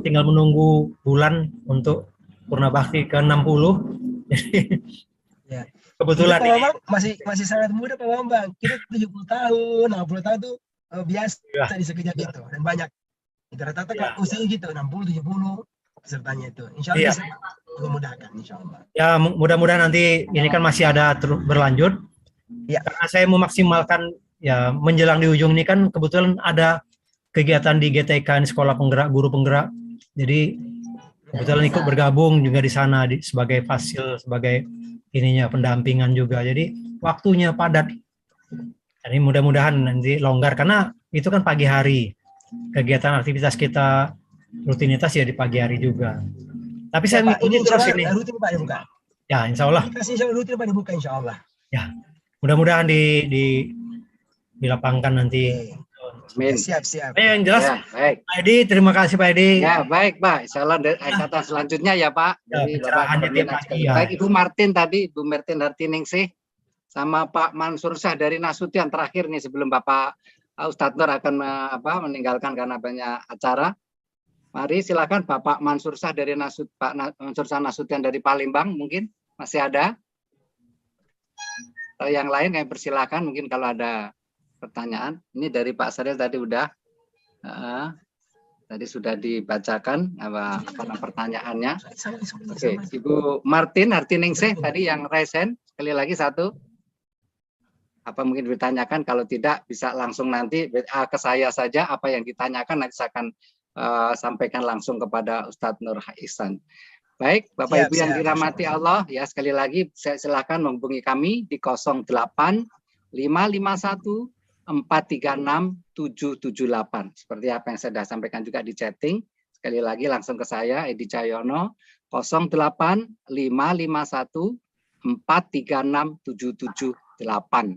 tinggal menunggu bulan untuk Purna Bakti ke-60. Ya. Kebetulan Pak masih sangat muda Pak Bambang. Kita 70 tahun, 60 tahun tuh biasa di sekejap itu, dan banyak. Itu rata-rata usia gitu, 60, 70 pesertanya itu. Insya Allah bisa memudahkan, insya Allah. Ya mudah-mudahan nanti ini kan masih ada berlanjut. Ya. Karena saya memaksimalkan ya menjelang di ujung ini kan kebetulan ada kegiatan di GTK, sekolah penggerak, guru penggerak. Jadi kebetulan ikut bergabung juga di sana sebagai fasil, sebagai ininya pendampingan juga. Jadi waktunya padat. Jadi mudah-mudahan nanti longgar, karena itu kan pagi hari. Kegiatan aktivitas kita rutinitas ya di pagi hari juga. Tapi saya ngikutin terus ini. Rutin Pak dibuka. Ya, insya Allah. Kasih rutin Pak dibuka, insya Allah. Ya, mudah-mudahan dilapangkan nanti. Siap. Yang jelas, Ya, baik. Pak Edi, terima kasih Pak Edi. Ya, baik Pak. Insya Allah kata selanjutnya ya Pak. Ya, pencerahannya tiap pagi ya. Baik, Ibu Martin tadi, Ibu Martin Hartiningsih, sama Pak Mansur Syah dari Nasution terakhir nih sebelum Bapak Ustadz Nur akan meninggalkan karena banyak acara. Mari silakan Bapak Mansur Syah dari Pak Mansur Syah Nasution dari Palembang, mungkin masih ada. Atau yang lain kami persilakan mungkin kalau ada pertanyaan. Ini dari Pak Saril tadi tadi sudah dibacakan apa pertanyaannya. Oke, Ibu Martin Hartiningsih tadi yang resen, sekali lagi satu. Apa mungkin ditanyakan, kalau tidak bisa langsung nanti ke saya saja, apa yang ditanyakan nanti saya akan sampaikan langsung kepada Ustadz Nur Ihsan. Baik, Bapak Ibu yang dirahmati Allah, ya sekali lagi saya silakan menghubungi kami di 08 551 436 778. Seperti apa yang saya sudah sampaikan juga di chatting. Sekali lagi langsung ke saya, Edi Cahyono, 08 551 436 778.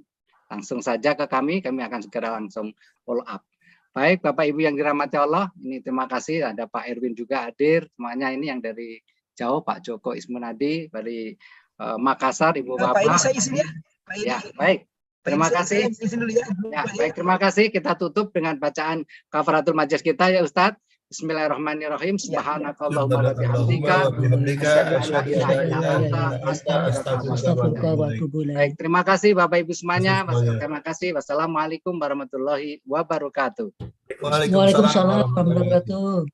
Langsung saja ke kami akan segera langsung follow up. Baik, Bapak Ibu yang dirahmati Allah, ini terima kasih ada Pak Erwin juga hadir, semuanya ini yang dari jauh, Pak Joko Ismunadi dari Makassar, Ibu Bapak. Pak Edi saya izin ya. Pak Edi. Ya, baik. Terima kasih. Izin dulu ya. Ya, baik, terima kasih. Kita tutup dengan bacaan kafaratul majelis kita ya Ustadz. Bismillahirrahmanirrahim. Subhanakallahumma wa bihamdika. Baik, terima kasih Bapak Ibu semuanya. Terima kasih. Wassalamualaikum warahmatullahi wabarakatuh. Waalaikumsalam warahmatullahi wabarakatuh.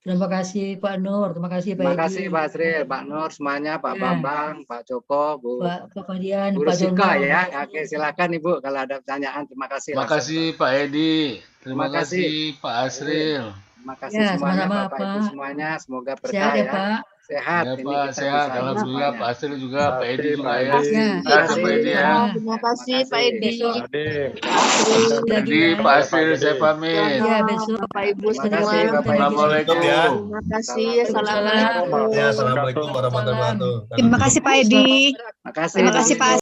Terima kasih Pak Nur, terima kasih Pak Edi. Terima kasih Pak Asril, Pak Nur semuanya, Pak Bambang, Pak Joko, Bu Fadian, Bu Rusika ya. Oke, silakan Ibu kalau ada pertanyaan. Terima kasih. Terima kasih Pak Edi. Terima kasih Pak Asril. Terima kasih semuanya Bapak Ibu semuanya. Semoga berkah ya. Pak. Sehat. Ya Pak, sehat. Alhamdulillah Pak Asril juga, Pak Edi juga ya. Terima kasih Pak Edi. Jadi Pak Asril saya pamit. Ya, besok Bapak Ibu semua. Assalamualaikum. Terima kasih. Assalamualaikum. Assalamualaikum warahmatullahi wabarakatuh. Terima kasih Pak Edi. Terima kasih Pak.